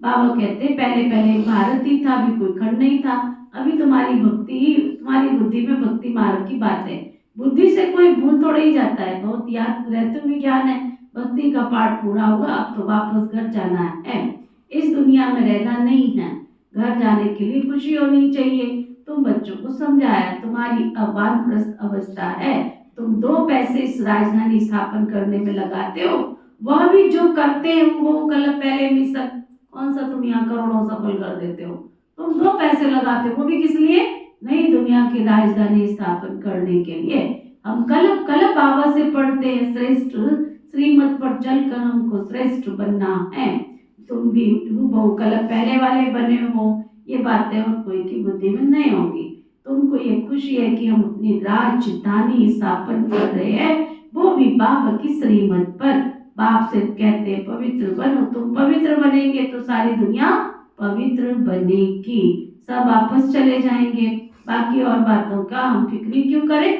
Speaker 2: बाबा कहते पहले पहले भारत ही था, अभी कोई खंड नहीं था। अभी तुम्हारी भक्ति, तुम्हारी बुद्धि में भक्ति मार्ग की बात है। बुद्धि से कोई भूल थोड़ा ही जाता है, बहुत याद रहते हुए ज्ञान है। भक्ति का पाठ पूरा हुआ, अब तो वापस घर जाना है। इस दुनिया में रहना नहीं है, घर जाने के लिए खुशी होनी चाहिए। तुम बच्चों को समझाया, तुम्हारी अब वानप्रस्थ अवस्था है, तुम 2 पैसे इस राजधानी स्थापन करने में लगाते हो, वह भी जो करते हैं वो कल पहले मिशन, कौन सा तुम यहाँ करोड़ों सफल कर देते हो। तुम 2 पैसे लगाते हो, वो भी किस लिए? नई दुनिया की राजधानी स्थापन करने के लिए। हम कलप कलप बाबा से पढ़ते हैं, श्रेष्ठ श्रीमत पर चलकर हमको श्रेष्ठ बनना है। तुम भी बहु कलप पहले वाले बने हो, ये बातें और कोई की बुद्धि में नहीं होगी। तुमको ये खुशी है कि हम अपनी राजधानी स्थापन कर रहे हैं, वो भी बाबा की श्रीमत पर। बाप से कहते हैं पवित्र बनो, तुम पवित्र बनेंगे तो सारी दुनिया पवित्र बनेगी। सब वापस चले जाएंगे, बाकी और बातों का हम फिक्र क्यों करें?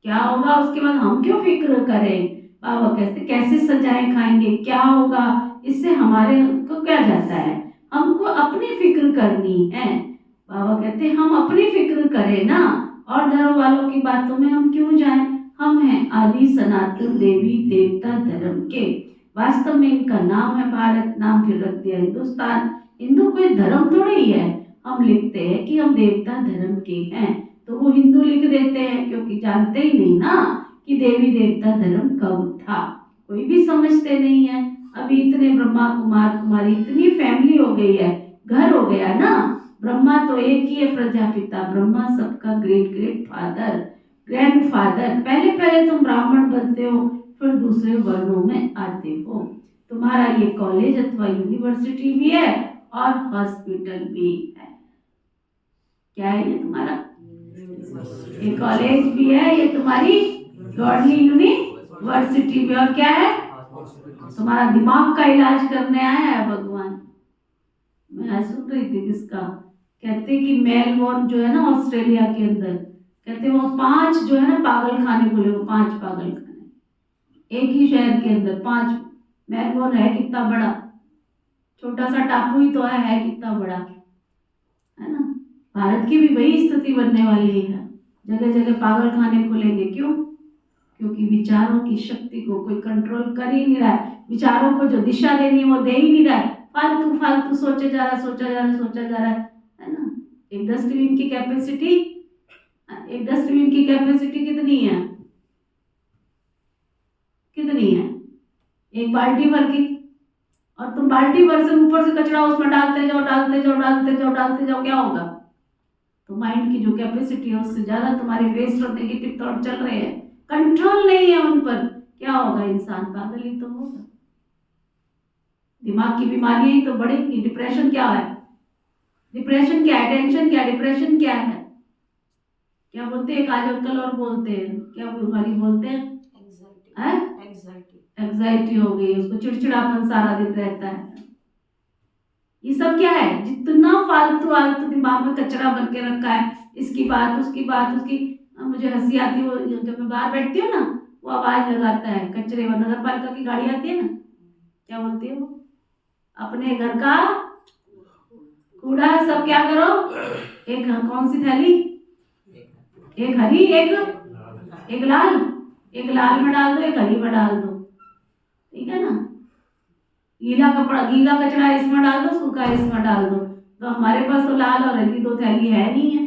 Speaker 2: क्या होगा उसके बाद हम क्यों फिक्र करें? बाबा कहते कैसे सजाए खाएंगे, क्या होगा, इससे हमारे को क्या जाता है? हमको अपनी फिक्र करनी है। बाबा कहते हम अपनी फिक्र करें ना, और धर्म वालों की बातों में हम क्यों जाएं? हम हैं आदि सनातन देवी देवता धर्म के। वास्तव में इनका नाम है भारत, नाम फिर रख दिया हिंदुस्तान। हिंदू कोई धर्म थोड़ी ही है। हम लिखते हैं कि हम देवता धर्म के हैं, तो वो हिंदू लिख देते हैं, क्योंकि जानते ही नहीं ना कि देवी देवता धर्म कब था। कोई भी समझते नहीं है। अभी इतने ब्रह्मा कुमार कुमारी, इतनी फैमिली हो गई है, घर हो गया ना। ब्रह्मा तो एक ही है, प्रजापिता ब्रह्मा सबका ग्रेट ग्रेट फादर, ग्रैंडफादर। पहले पहले तुम ब्राह्मण बनते हो, फिर दूसरे वर्णों में आते हो। तुम्हारा ये कॉलेज अथवा यूनिवर्सिटी भी है और हॉस्पिटल भी है। क्या है ये तुम्हारा? ये कॉलेज भी है, ये तुम्हारी गॉडली यूनिवर्सिटी भी। और क्या है? तुम्हारा दिमाग का इलाज करने आया है भगवान। मैं सुन रही थी किसका, कहते कि मेलबोर्न जो है ना ऑस्ट्रेलिया के अंदर, कहते वो 5 जो है ना पागल खाने बोले, वो 5 पागल खाने एक ही शहर के अंदर 5। मेलबोर्न है कितना बड़ा, छोटा सा टापू ही तो है कितना बड़ा, है ना। भारत की भी वही स्थिति बनने वाली है, जगह जगह पागल खाने खुलेंगे। क्यों? क्योंकि विचारों की शक्ति को कोई कंट्रोल कर ही नहीं रहा है। विचारों को जो दिशा देनी है वो दे ही नहीं रहा है। फालतू फालतू सोचा जा रहा है ना। एक डस्टबिन की कैपेसिटी कितनी है? कितनी है? एक बाल्टी भर की। और तुम बाल्टी भर से ऊपर से कचरा उसमें डालते जाओ, क्या होगा? तो माइंड की जो कैपेसिटी है उससे ज्यादा तुम्हारे वेस्ट और नेगेटिव थॉट चल रहे हैं, कंट्रोल नहीं है उन पर। क्या होगा? इंसान पागल ही तो होगा। दिमाग की बीमारियां ही तो बढ़ेंगी। डिप्रेशन क्या है? डिप्रेशन क्या है? टेंशन क्या है? डिप्रेशन क्या है? क्या बोलते हैं आजकल और बोलते हैं क्या बीमारी बोलते हैं? एंग्जाइटी हो गई, उसको चिड़चिड़ापन सारा दिन रहता है। ये सब क्या है? जितना फालतू आलतू दिमाग में कचरा भर के रखा है, इसकी बात उसकी। मुझे हंसी आती है वो, जब मैं बाहर बैठती हूँ ना, वो आवाज लगाता है कचरे में। नगर पालिका की गाड़ी आती है ना, क्या बोलती है वो? अपने घर का कूड़ा सब क्या करो, एक कौन सी थैली, एक हरी एक लाल, एक लाल में डाल दो, एक हरी में डाल दो, ठीक है ना। गीला कचरा इसमें डाल दो, सूखा इसमें डाल दो। तो हमारे पास तो लाल और हरी 2 थैली है नहीं है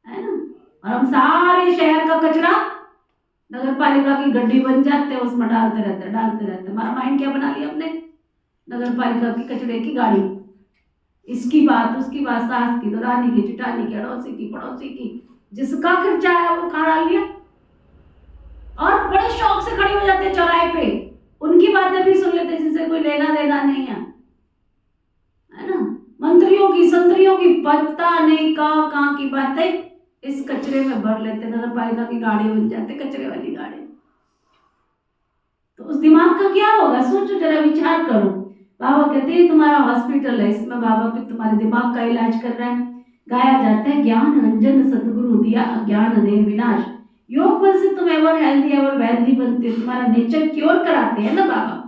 Speaker 2: ना। और हम सारे शहर का कचरा नगर पालिका की गड्डी बन जाते हैं, उसमें डालते रहते। हमारा माइंड क्या बना लिया हमने? नगर पालिका की कचरे की गाड़ी। इसकी बात उसकी बात, सास की, दुरानी की, चिटानी की, अड़ोसी की, पड़ोसी की, जिसका खर्चा है वो कहाँ डाल लिया। और बड़े शौक से खड़ी हो जाते हैं चौराहे पे, उनकी बातें भी सुन लेते जिनसे कोई लेना देना नहीं है ना। मंत्रियों की संतरियों की पता नहीं कहाँ की बातें इस कचरे में भर लेते। नगर पालिका की गाड़ी बन जाते, कचरे वाली गाड़ी। तो उस दिमाग का क्या होगा? सोचो जरा, विचार करो। बाबा कहते हैं तुम्हारा हॉस्पिटल है, इसमें बाबा भी तुम्हारे दिमाग का इलाज कर रहा है। गाया जाता है ज्ञान अंजन सतगुरु दिया अज्ञान देर विनाश। योग बल से तुम एवर हेल्दी एवर वेल्दी बनते हो। तुम्हारा नेचर क्योर कराते हैं ना बाबा।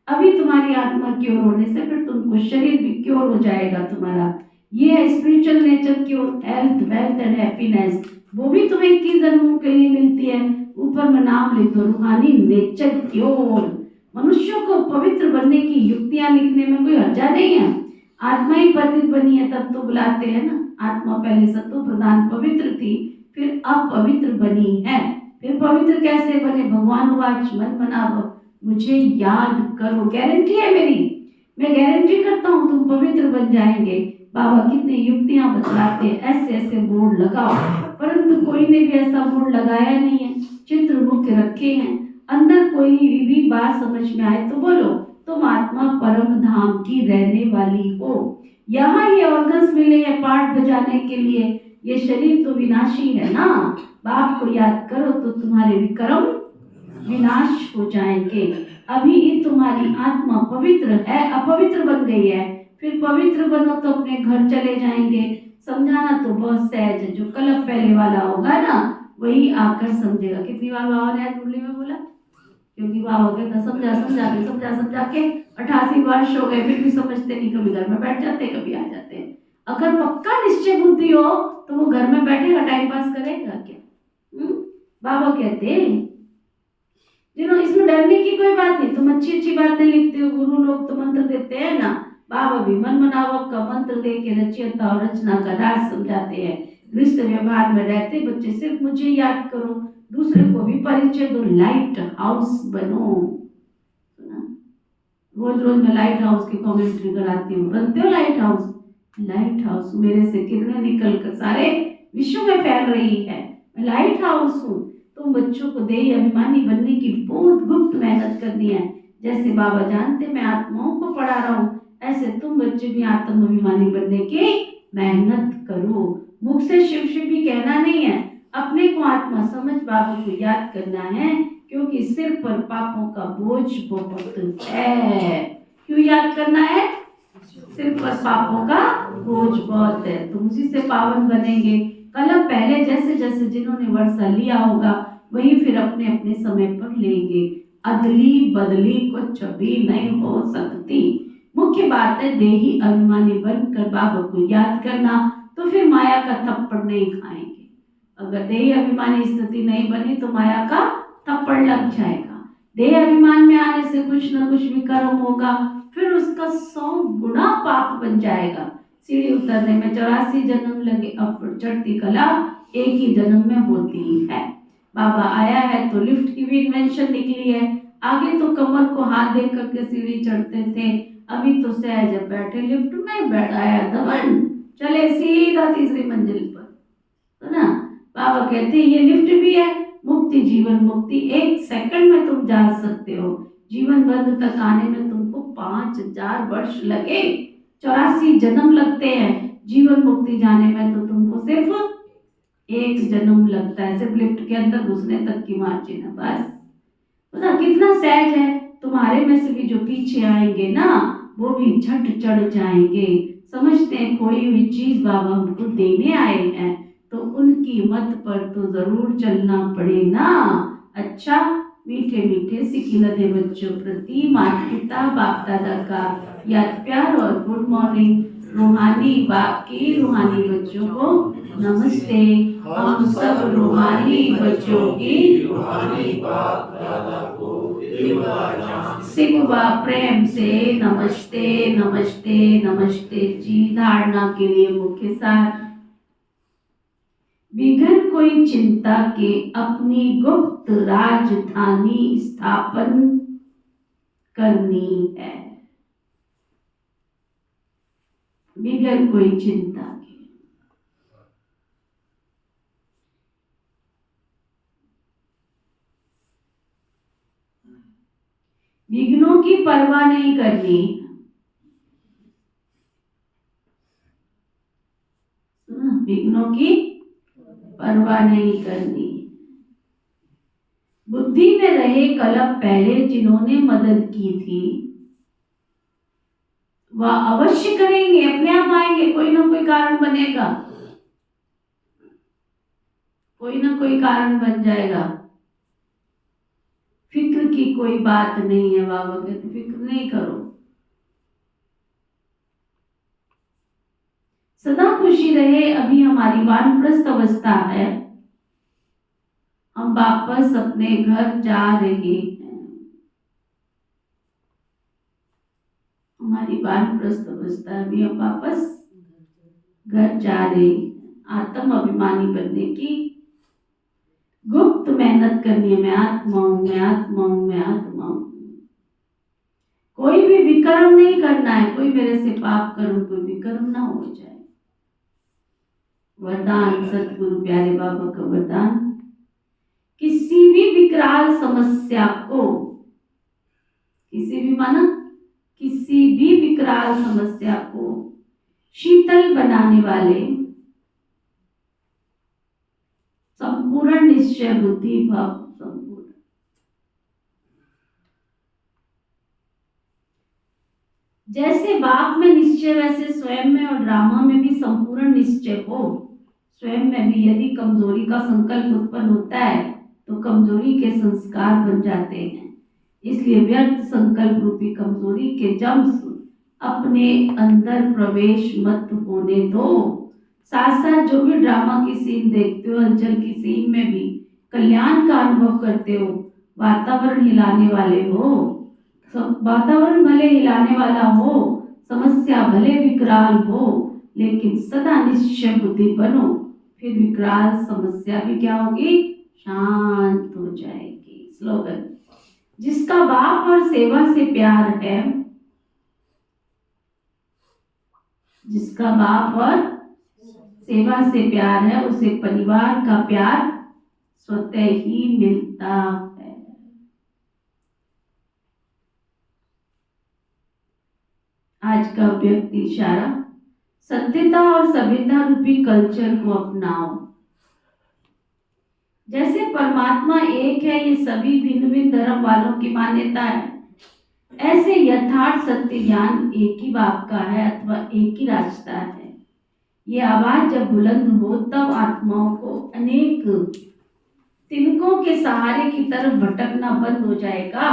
Speaker 2: अभी तुम्हारी आत्मा क्योर होने से फिर तुमको शरीर भी क्योर हो जाएगा तुम्हारा। ये है spiritual nature cure, health wealth and happiness. वो भी तुम्हें 21 जन्मों के लिए मिलती है। ऊपर में नाम लिख दो, रूहानी नेचर क्योर। मनुष्यों को पवित्र बनने की युक्तियां लिखने में कोई हर्जा नहीं है। आत्मा ही पतित बनी है तब तो बुलाते हैं ना। आत्मा पहले सत्व प्रधान पवित्र थी, फिर अपवित्र बनी है। फिर पवित्र कैसे बने? भगवान वाच मन बनाओ, मुझे याद करो। गारंटी है मेरी, मैं गारंटी करता हूँ तुम पवित्र बन जाएंगे। बाबा कितनी युक्तियां बतलाते हैं, ऐसे ऐसे बोर्ड लगाओ, परंतु कोई ने भी ऐसा बोर्ड लगाया नहीं है। चित्र मुख्य रखे हैं, अंदर कोई भी बात समझ में आए तो बोलो तुम आत्मा परम धाम की रहने वाली हो। यहाँ ये ऑर्गन्स मिले हैं पाठ बजाने के लिए, ये शरीर तो विनाशी है ना। बाप को याद करो तो तुम्हारे विक्रम विनाश हो जाएंगे। अभी तुम्हारी आत्मा पवित्र है, अपवित्र बन गई है। फिर पवित्र बनो तो अपने घर चले जाएंगे। समझाना तो बहुत सहज है, जो कलप पहले वाला होगा ना वही आकर समझेगा। कितनी बार बाबा ने आज मुरली में बोला, क्योंकि बाबा कहता समझा के 88 वर्ष हो गए फिर भी समझते नहीं। कभी घर में बैठ जाते, कभी आ जाते हैं। अगर पक्का निश्चय बुद्धि हो तो वो घर में बैठेगा, टाइम पास करेगा क्या? बाबा कहते हैं जिन्होंने, इसमें डरने की कोई बात नहीं। तुम अच्छी अच्छी बातें लिखते हो, गुरु लोग तो मंत्र देते हैं ना। बाबा भी मन मनावक का मंत्र दे के रचयिता और रचना का राज समझाते हैं। गृहस्थ व्यवहार में रहते बच्चे सिर्फ मुझे याद करो, दूसरे को भी परिचय दो, लाइट हाउस बनो। रोज रोज मैं लाइट हाउस की कमेंट्री कराती हूँ, बनते हो लाइट हाउस? लाइट हाउस मेरे से किरणें निकल कर सारे विश्व में फैल रही है, मैं लाइट हाउस हूँ। तुम बच्चों को देही अभिमानी बनने की बहुत गुप्त मेहनत करनी है। जैसे बाबा जानते मैं आत्माओं को पढ़ा रहा हूँ, ऐसे तुम बच्चे भी आत्म अभिमानी बनने की मेहनत करो। मुख से शिव शिव भी कहना नहीं है, अपने को आत्मा समझ बाबा को याद करना है, क्योंकि सिर पर पापों का बोझ बहुत है। क्यों याद करना है? सिर पर पापों का बोझ बहुत है, तो उसी से पावन बनेंगे। कलम पहले जैसे जैसे जिन्होंने वर्षा लिया होगा वही फिर अपने अपने समय पर लेंगे। अदली बदली कुछ भी नहीं हो सकती। मुख्य बात है देही अभिमानी बनकर बाबा को याद करना, तो फिर माया का थप्पड़ नहीं खाएंगे। अगर देही अभिमानी स्थिति नहीं बनी तो माया का थप्पड़ लग जाएगा। देह अभिमान में आने से कुछ न कुछ भी कर्म होगा, फिर उसका 100 गुना पाप बन जाएगा। सीढ़ी उतरने में 84 जन्म लगे, अब चढ़ती कला एक ही जन्म में होती है। बाबा आया है तो लिफ्ट की भी इन्वेंशन निकली है। आगे तो कमर को हाथ दे करके सीढ़ी चढ़ते थे, अभी तो सहज बैठे लिफ्ट में बैठाया धवन, चले सीधा तीसरी मंजिल पर, तो ना बाबा कहते हैं ये लिफ्ट भी है, मुक्ति जीवन मुक्ति 1 सेकंड में तुम जा सकते हो। जीवन बंध तक आने में तुमको 5000 वर्ष लगे, 84 जन्म लगते हैं। जीवन मुक्ति जाने में तो तुमको सिर्फ 1 जन्म लगता है, सिर्फ लिफ्ट के अंदर घुसने तक की मार्जिन है बस। पता कितना सहज है। तुम्हारे में से भी जो पीछे आएंगे ना वो भी झट चढ़ जाएंगे। समझते हैं खोई हुई चीज बाबा हमको देने आए हैं, तो उनकी मत पर तो जरूर चलना पड़ेगा। अच्छा, मीठे मीठे सिकिलधे बच्चों प्रति माता पिता बाप दादा का याद प्यार और गुड मॉर्निंग। रूहानी बाप की रूहानी बच्चों को नमस्ते। हम सब रूहानी बच्चों की
Speaker 4: रूहानी बाप दादा को
Speaker 2: सिकवा प्रेम से नमस्ते नमस्ते नमस्ते जी। धारणा के लिए मुख्य सार, बिघन कोई चिंता के अपनी गुप्त राजधानी स्थापन करनी है। बिघन कोई चिंता के, विघ्नों की परवाह नहीं करनी। विघ्नों की परवाह नहीं करनी। बुद्धि में रहे कलम पहले जिन्होंने मदद की थी वह अवश्य करेंगे, अपने आप आएंगे। कोई ना कोई कारण बनेगा, कोई ना कोई कारण बन जाएगा। फिक्र की कोई बात नहीं है, बाबा कहते फिक्र नहीं करो, सदा खुशी रहे। अभी हमारी वानप्रस्थ अवस्था है, हम वापस अपने घर जा रहे हैं। हमारी वानप्रस्थ अवस्था है, अभी हम वापस घर जा रहे हैं। आत्म अभिमानी बनने की गुप्त मेहनत करनी है। मैं आत्मा हूं, मैं आत्मा हूं, मैं आत्मा हूं। कोई भी विकर्म नहीं करना है, कोई मेरे से पाप कर्म कोई विकर्म ना हो जाए। वरदान सतगुरु प्यारे बाबा का वरदान, किसी भी विकराल समस्या को, किसी भी माना किसी भी विकराल समस्या को शीतल बनाने वाले संपूर्ण निश्चय बुद्धि भाव संपूर्ण। जैसे बाप में निश्चय वैसे स्वयं में और ड्रामा में भी संपूर्ण निश्चय हो। स्वयं में भी यदि कमजोरी का संकल्प उत्पन्न होता है तो कमजोरी के संस्कार बन जाते हैं। इसलिए व्यर्थ संकल्प रूपी कमजोरी के जम्स अपने अंदर प्रवेश मत होने दो। साथ साथ जो भी ड्रामा की सीन देखते हो, हलचल की सीन में भी कल्याण का अनुभव करते हो। वातावरण हिलाने वाले हो, वातावरण भले हिलाने वाला हो, समस्या भले विकराल हो, लेकिन सदा निश्चय बुद्धि बनो, फिर विकराल समस्या भी क्या होगी, शांत हो जाएगी। स्लोगन, जिसका बाप और सेवा से प्यार है जिसका बाप और सेवा से प्यार है, उसे परिवार का प्यार स्वतः ही मिलता है। आज का व्यक्ति इशारा, सत्यता और सभ्यता रूपी कल्चर को अपनाओ। जैसे परमात्मा एक है, ये सभी भिन्न भिन्न धर्म वालों की मान्यता है, ऐसे यथार्थ सत्य ज्ञान एक ही बाप का है अथवा एक ही रास्ता है। ये आवाज जब बुलंद हो तब आत्माओं को अनेक तिनकों के सहारे की तरफ भटकना बंद हो जाएगा।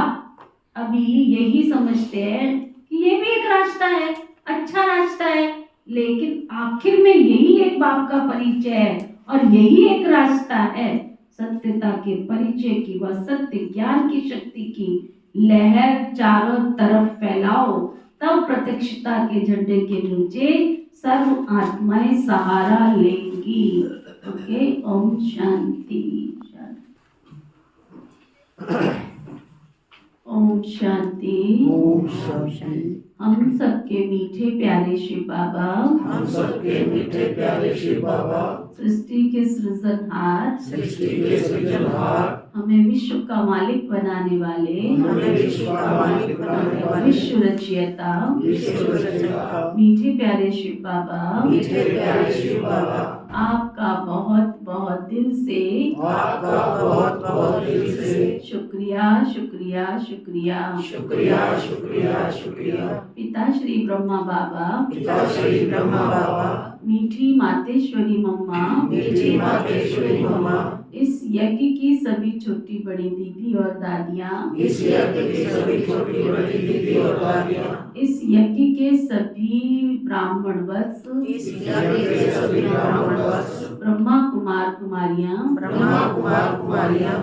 Speaker 2: अभी यही समझते हैं कि ये भी एक रास्ता है, अच्छा रास्ता है, लेकिन आखिर में यही एक बाप का परिचय है और यही एक रास्ता है। सत्यता के परिचय की व सत्य ज्ञान की शक्ति की लहर चारों तरफ फैलाओ, तब प्रत्यक्षता के झंडे के नीचे सर्व आत्माएं सहारा लेंगी। ओके, ओम शांति। ओम शांति।
Speaker 6: ओम शांति।
Speaker 2: हम सबके मीठे प्यारे शिव बाबा,
Speaker 6: हम सबके मीठे प्यारे शिव बाबा,
Speaker 2: सृष्टि के सृजनहार,
Speaker 6: सृष्टि के सृजनहार,
Speaker 2: हमें विश्व का मालिक बनाने वाले,
Speaker 6: हमें विश्व का मालिक बनाने वाले,
Speaker 2: विश्व रचयिता,
Speaker 6: विश्व रचयिता,
Speaker 2: मीठे प्यारे शिव बाबा,
Speaker 6: मीठे प्यारे शिव बाबा,
Speaker 2: आपका बहुत बहुत दिल से,
Speaker 6: आपका बहुत बहुत दिल से
Speaker 2: शुक्रिया शुक्रिया शुक्रिया
Speaker 6: शुक्रिया शुक्रिया शुक्रिया।
Speaker 2: पिता श्री ब्रह्मा बाबा,
Speaker 6: पिता श्री ब्रह्मा बाबा,
Speaker 2: मीठी मातेश्वरी मम्मा,
Speaker 6: मीठी मातेश्वरी मम्मा,
Speaker 2: इस यज्ञ की सभी छोटी बड़ी दीदी और दादियाँ,
Speaker 6: इस यज्ञ की सभी छोटी बड़ी दीदी और दादियाँ,
Speaker 2: इस यज्ञ के सभी ब्राह्मण वत्स,
Speaker 6: इस यज्ञ के सभी ब्राह्मण वत्स,
Speaker 2: ब्रह्मा कुमार कुमारियाँ,
Speaker 6: ब्रह्मा कुमार कुमारियाँ,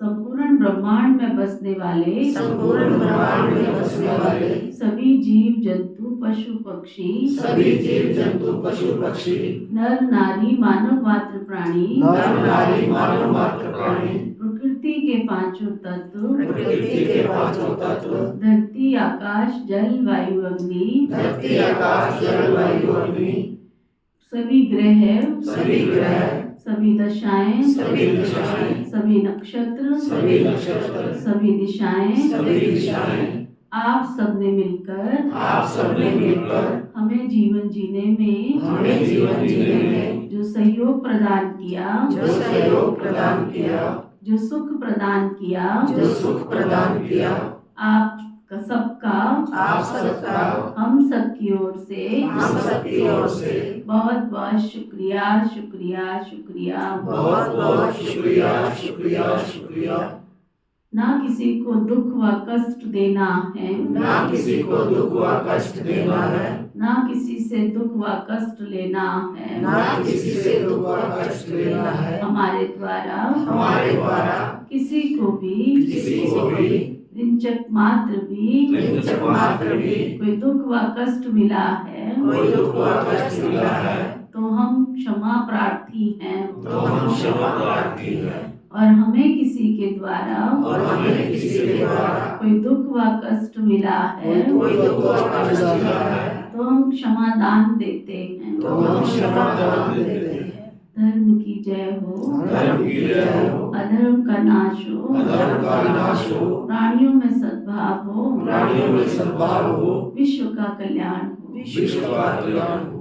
Speaker 2: संपूर्ण ब्रह्मांड में बसने वाले,
Speaker 6: संपूर्ण ब्रह्मांड में बसने वाले,
Speaker 2: सभी जीव जंतु पशु पक्षी,
Speaker 6: सभी जीव जंतु पशु पक्षी,
Speaker 2: नर नारी मानव मात्र प्राणी,
Speaker 6: नर नारी मानव मात्र प्राणी,
Speaker 2: प्रकृति के पांचों तत्व,
Speaker 6: प्रकृति के पांचों तत्व,
Speaker 2: धरती आकाश जल वायु अग्नि,
Speaker 6: धरती आकाश जल वायु अग्नि,
Speaker 2: सभी ग्रह,
Speaker 6: सभी ग्रह,
Speaker 2: सभी दशाएं,
Speaker 6: सभी दिशाएं,
Speaker 2: सभी नक्षत्र,
Speaker 6: सभी नक्षत्र,
Speaker 2: सभी दिशाएं,
Speaker 6: सभी दिशाएं,
Speaker 2: आप सबने मिलकर,
Speaker 6: आप सबने मिलकर
Speaker 2: हमें जीवन जीने में,
Speaker 6: हमें जीवन जीने में
Speaker 2: जो सहयोग प्रदान किया,
Speaker 6: जो सहयोग प्रदान किया,
Speaker 2: जो सुख प्रदान किया,
Speaker 6: जो सुख प्रदान किया,
Speaker 2: आप सबका,
Speaker 6: आप सबका
Speaker 2: हम सबकी ओर से,
Speaker 6: हम सबकी ओर से
Speaker 2: बहुत बहुत शुक्रिया शुक्रिया शुक्रिया।
Speaker 6: बहुत बहुत शुक्रिया शुक्रिया शुक्रिया।
Speaker 2: ना किसी को दुख व कष्ट देना है,
Speaker 6: ना किसी को दुख व कष्ट देना है,
Speaker 2: ना किसी से दुख व कष्ट लेना है,
Speaker 6: ना किसी से दुख व कष्ट लेना है।
Speaker 2: हमारे द्वारा,
Speaker 6: हमारे द्वारा
Speaker 2: किसी को भी,
Speaker 6: किसी को भी
Speaker 2: रिंचक मात्र भी,
Speaker 6: रिंचक मात्र भी
Speaker 2: कोई दुख व कष्ट मिला है,
Speaker 6: कोई दुख व कष्ट मिला है,
Speaker 2: तो हम क्षमा प्रार्थी हैं।
Speaker 6: तो हम क्षमा प्रार्थी हैं।
Speaker 2: और हमें किसी के द्वारा,
Speaker 6: और हमें किसी के द्वारा
Speaker 2: कोई दुख व कष्ट मिला है,
Speaker 6: कोई दुख व कष्ट मिला है,
Speaker 2: तो हम क्षमा दान देते हैं।
Speaker 6: तो हम क्षमा दान देते हैं।
Speaker 2: धर्म की जय हो,
Speaker 6: धर्म की जय हो,
Speaker 2: अधर्म का नाश हो,
Speaker 6: अधर्म का नाश हो,
Speaker 2: प्राणियों में सद्भाव हो,
Speaker 6: प्राणियों में सद्भाव हो,
Speaker 2: विश्व का कल्याण हो।
Speaker 6: विश्व का कल्याण हो।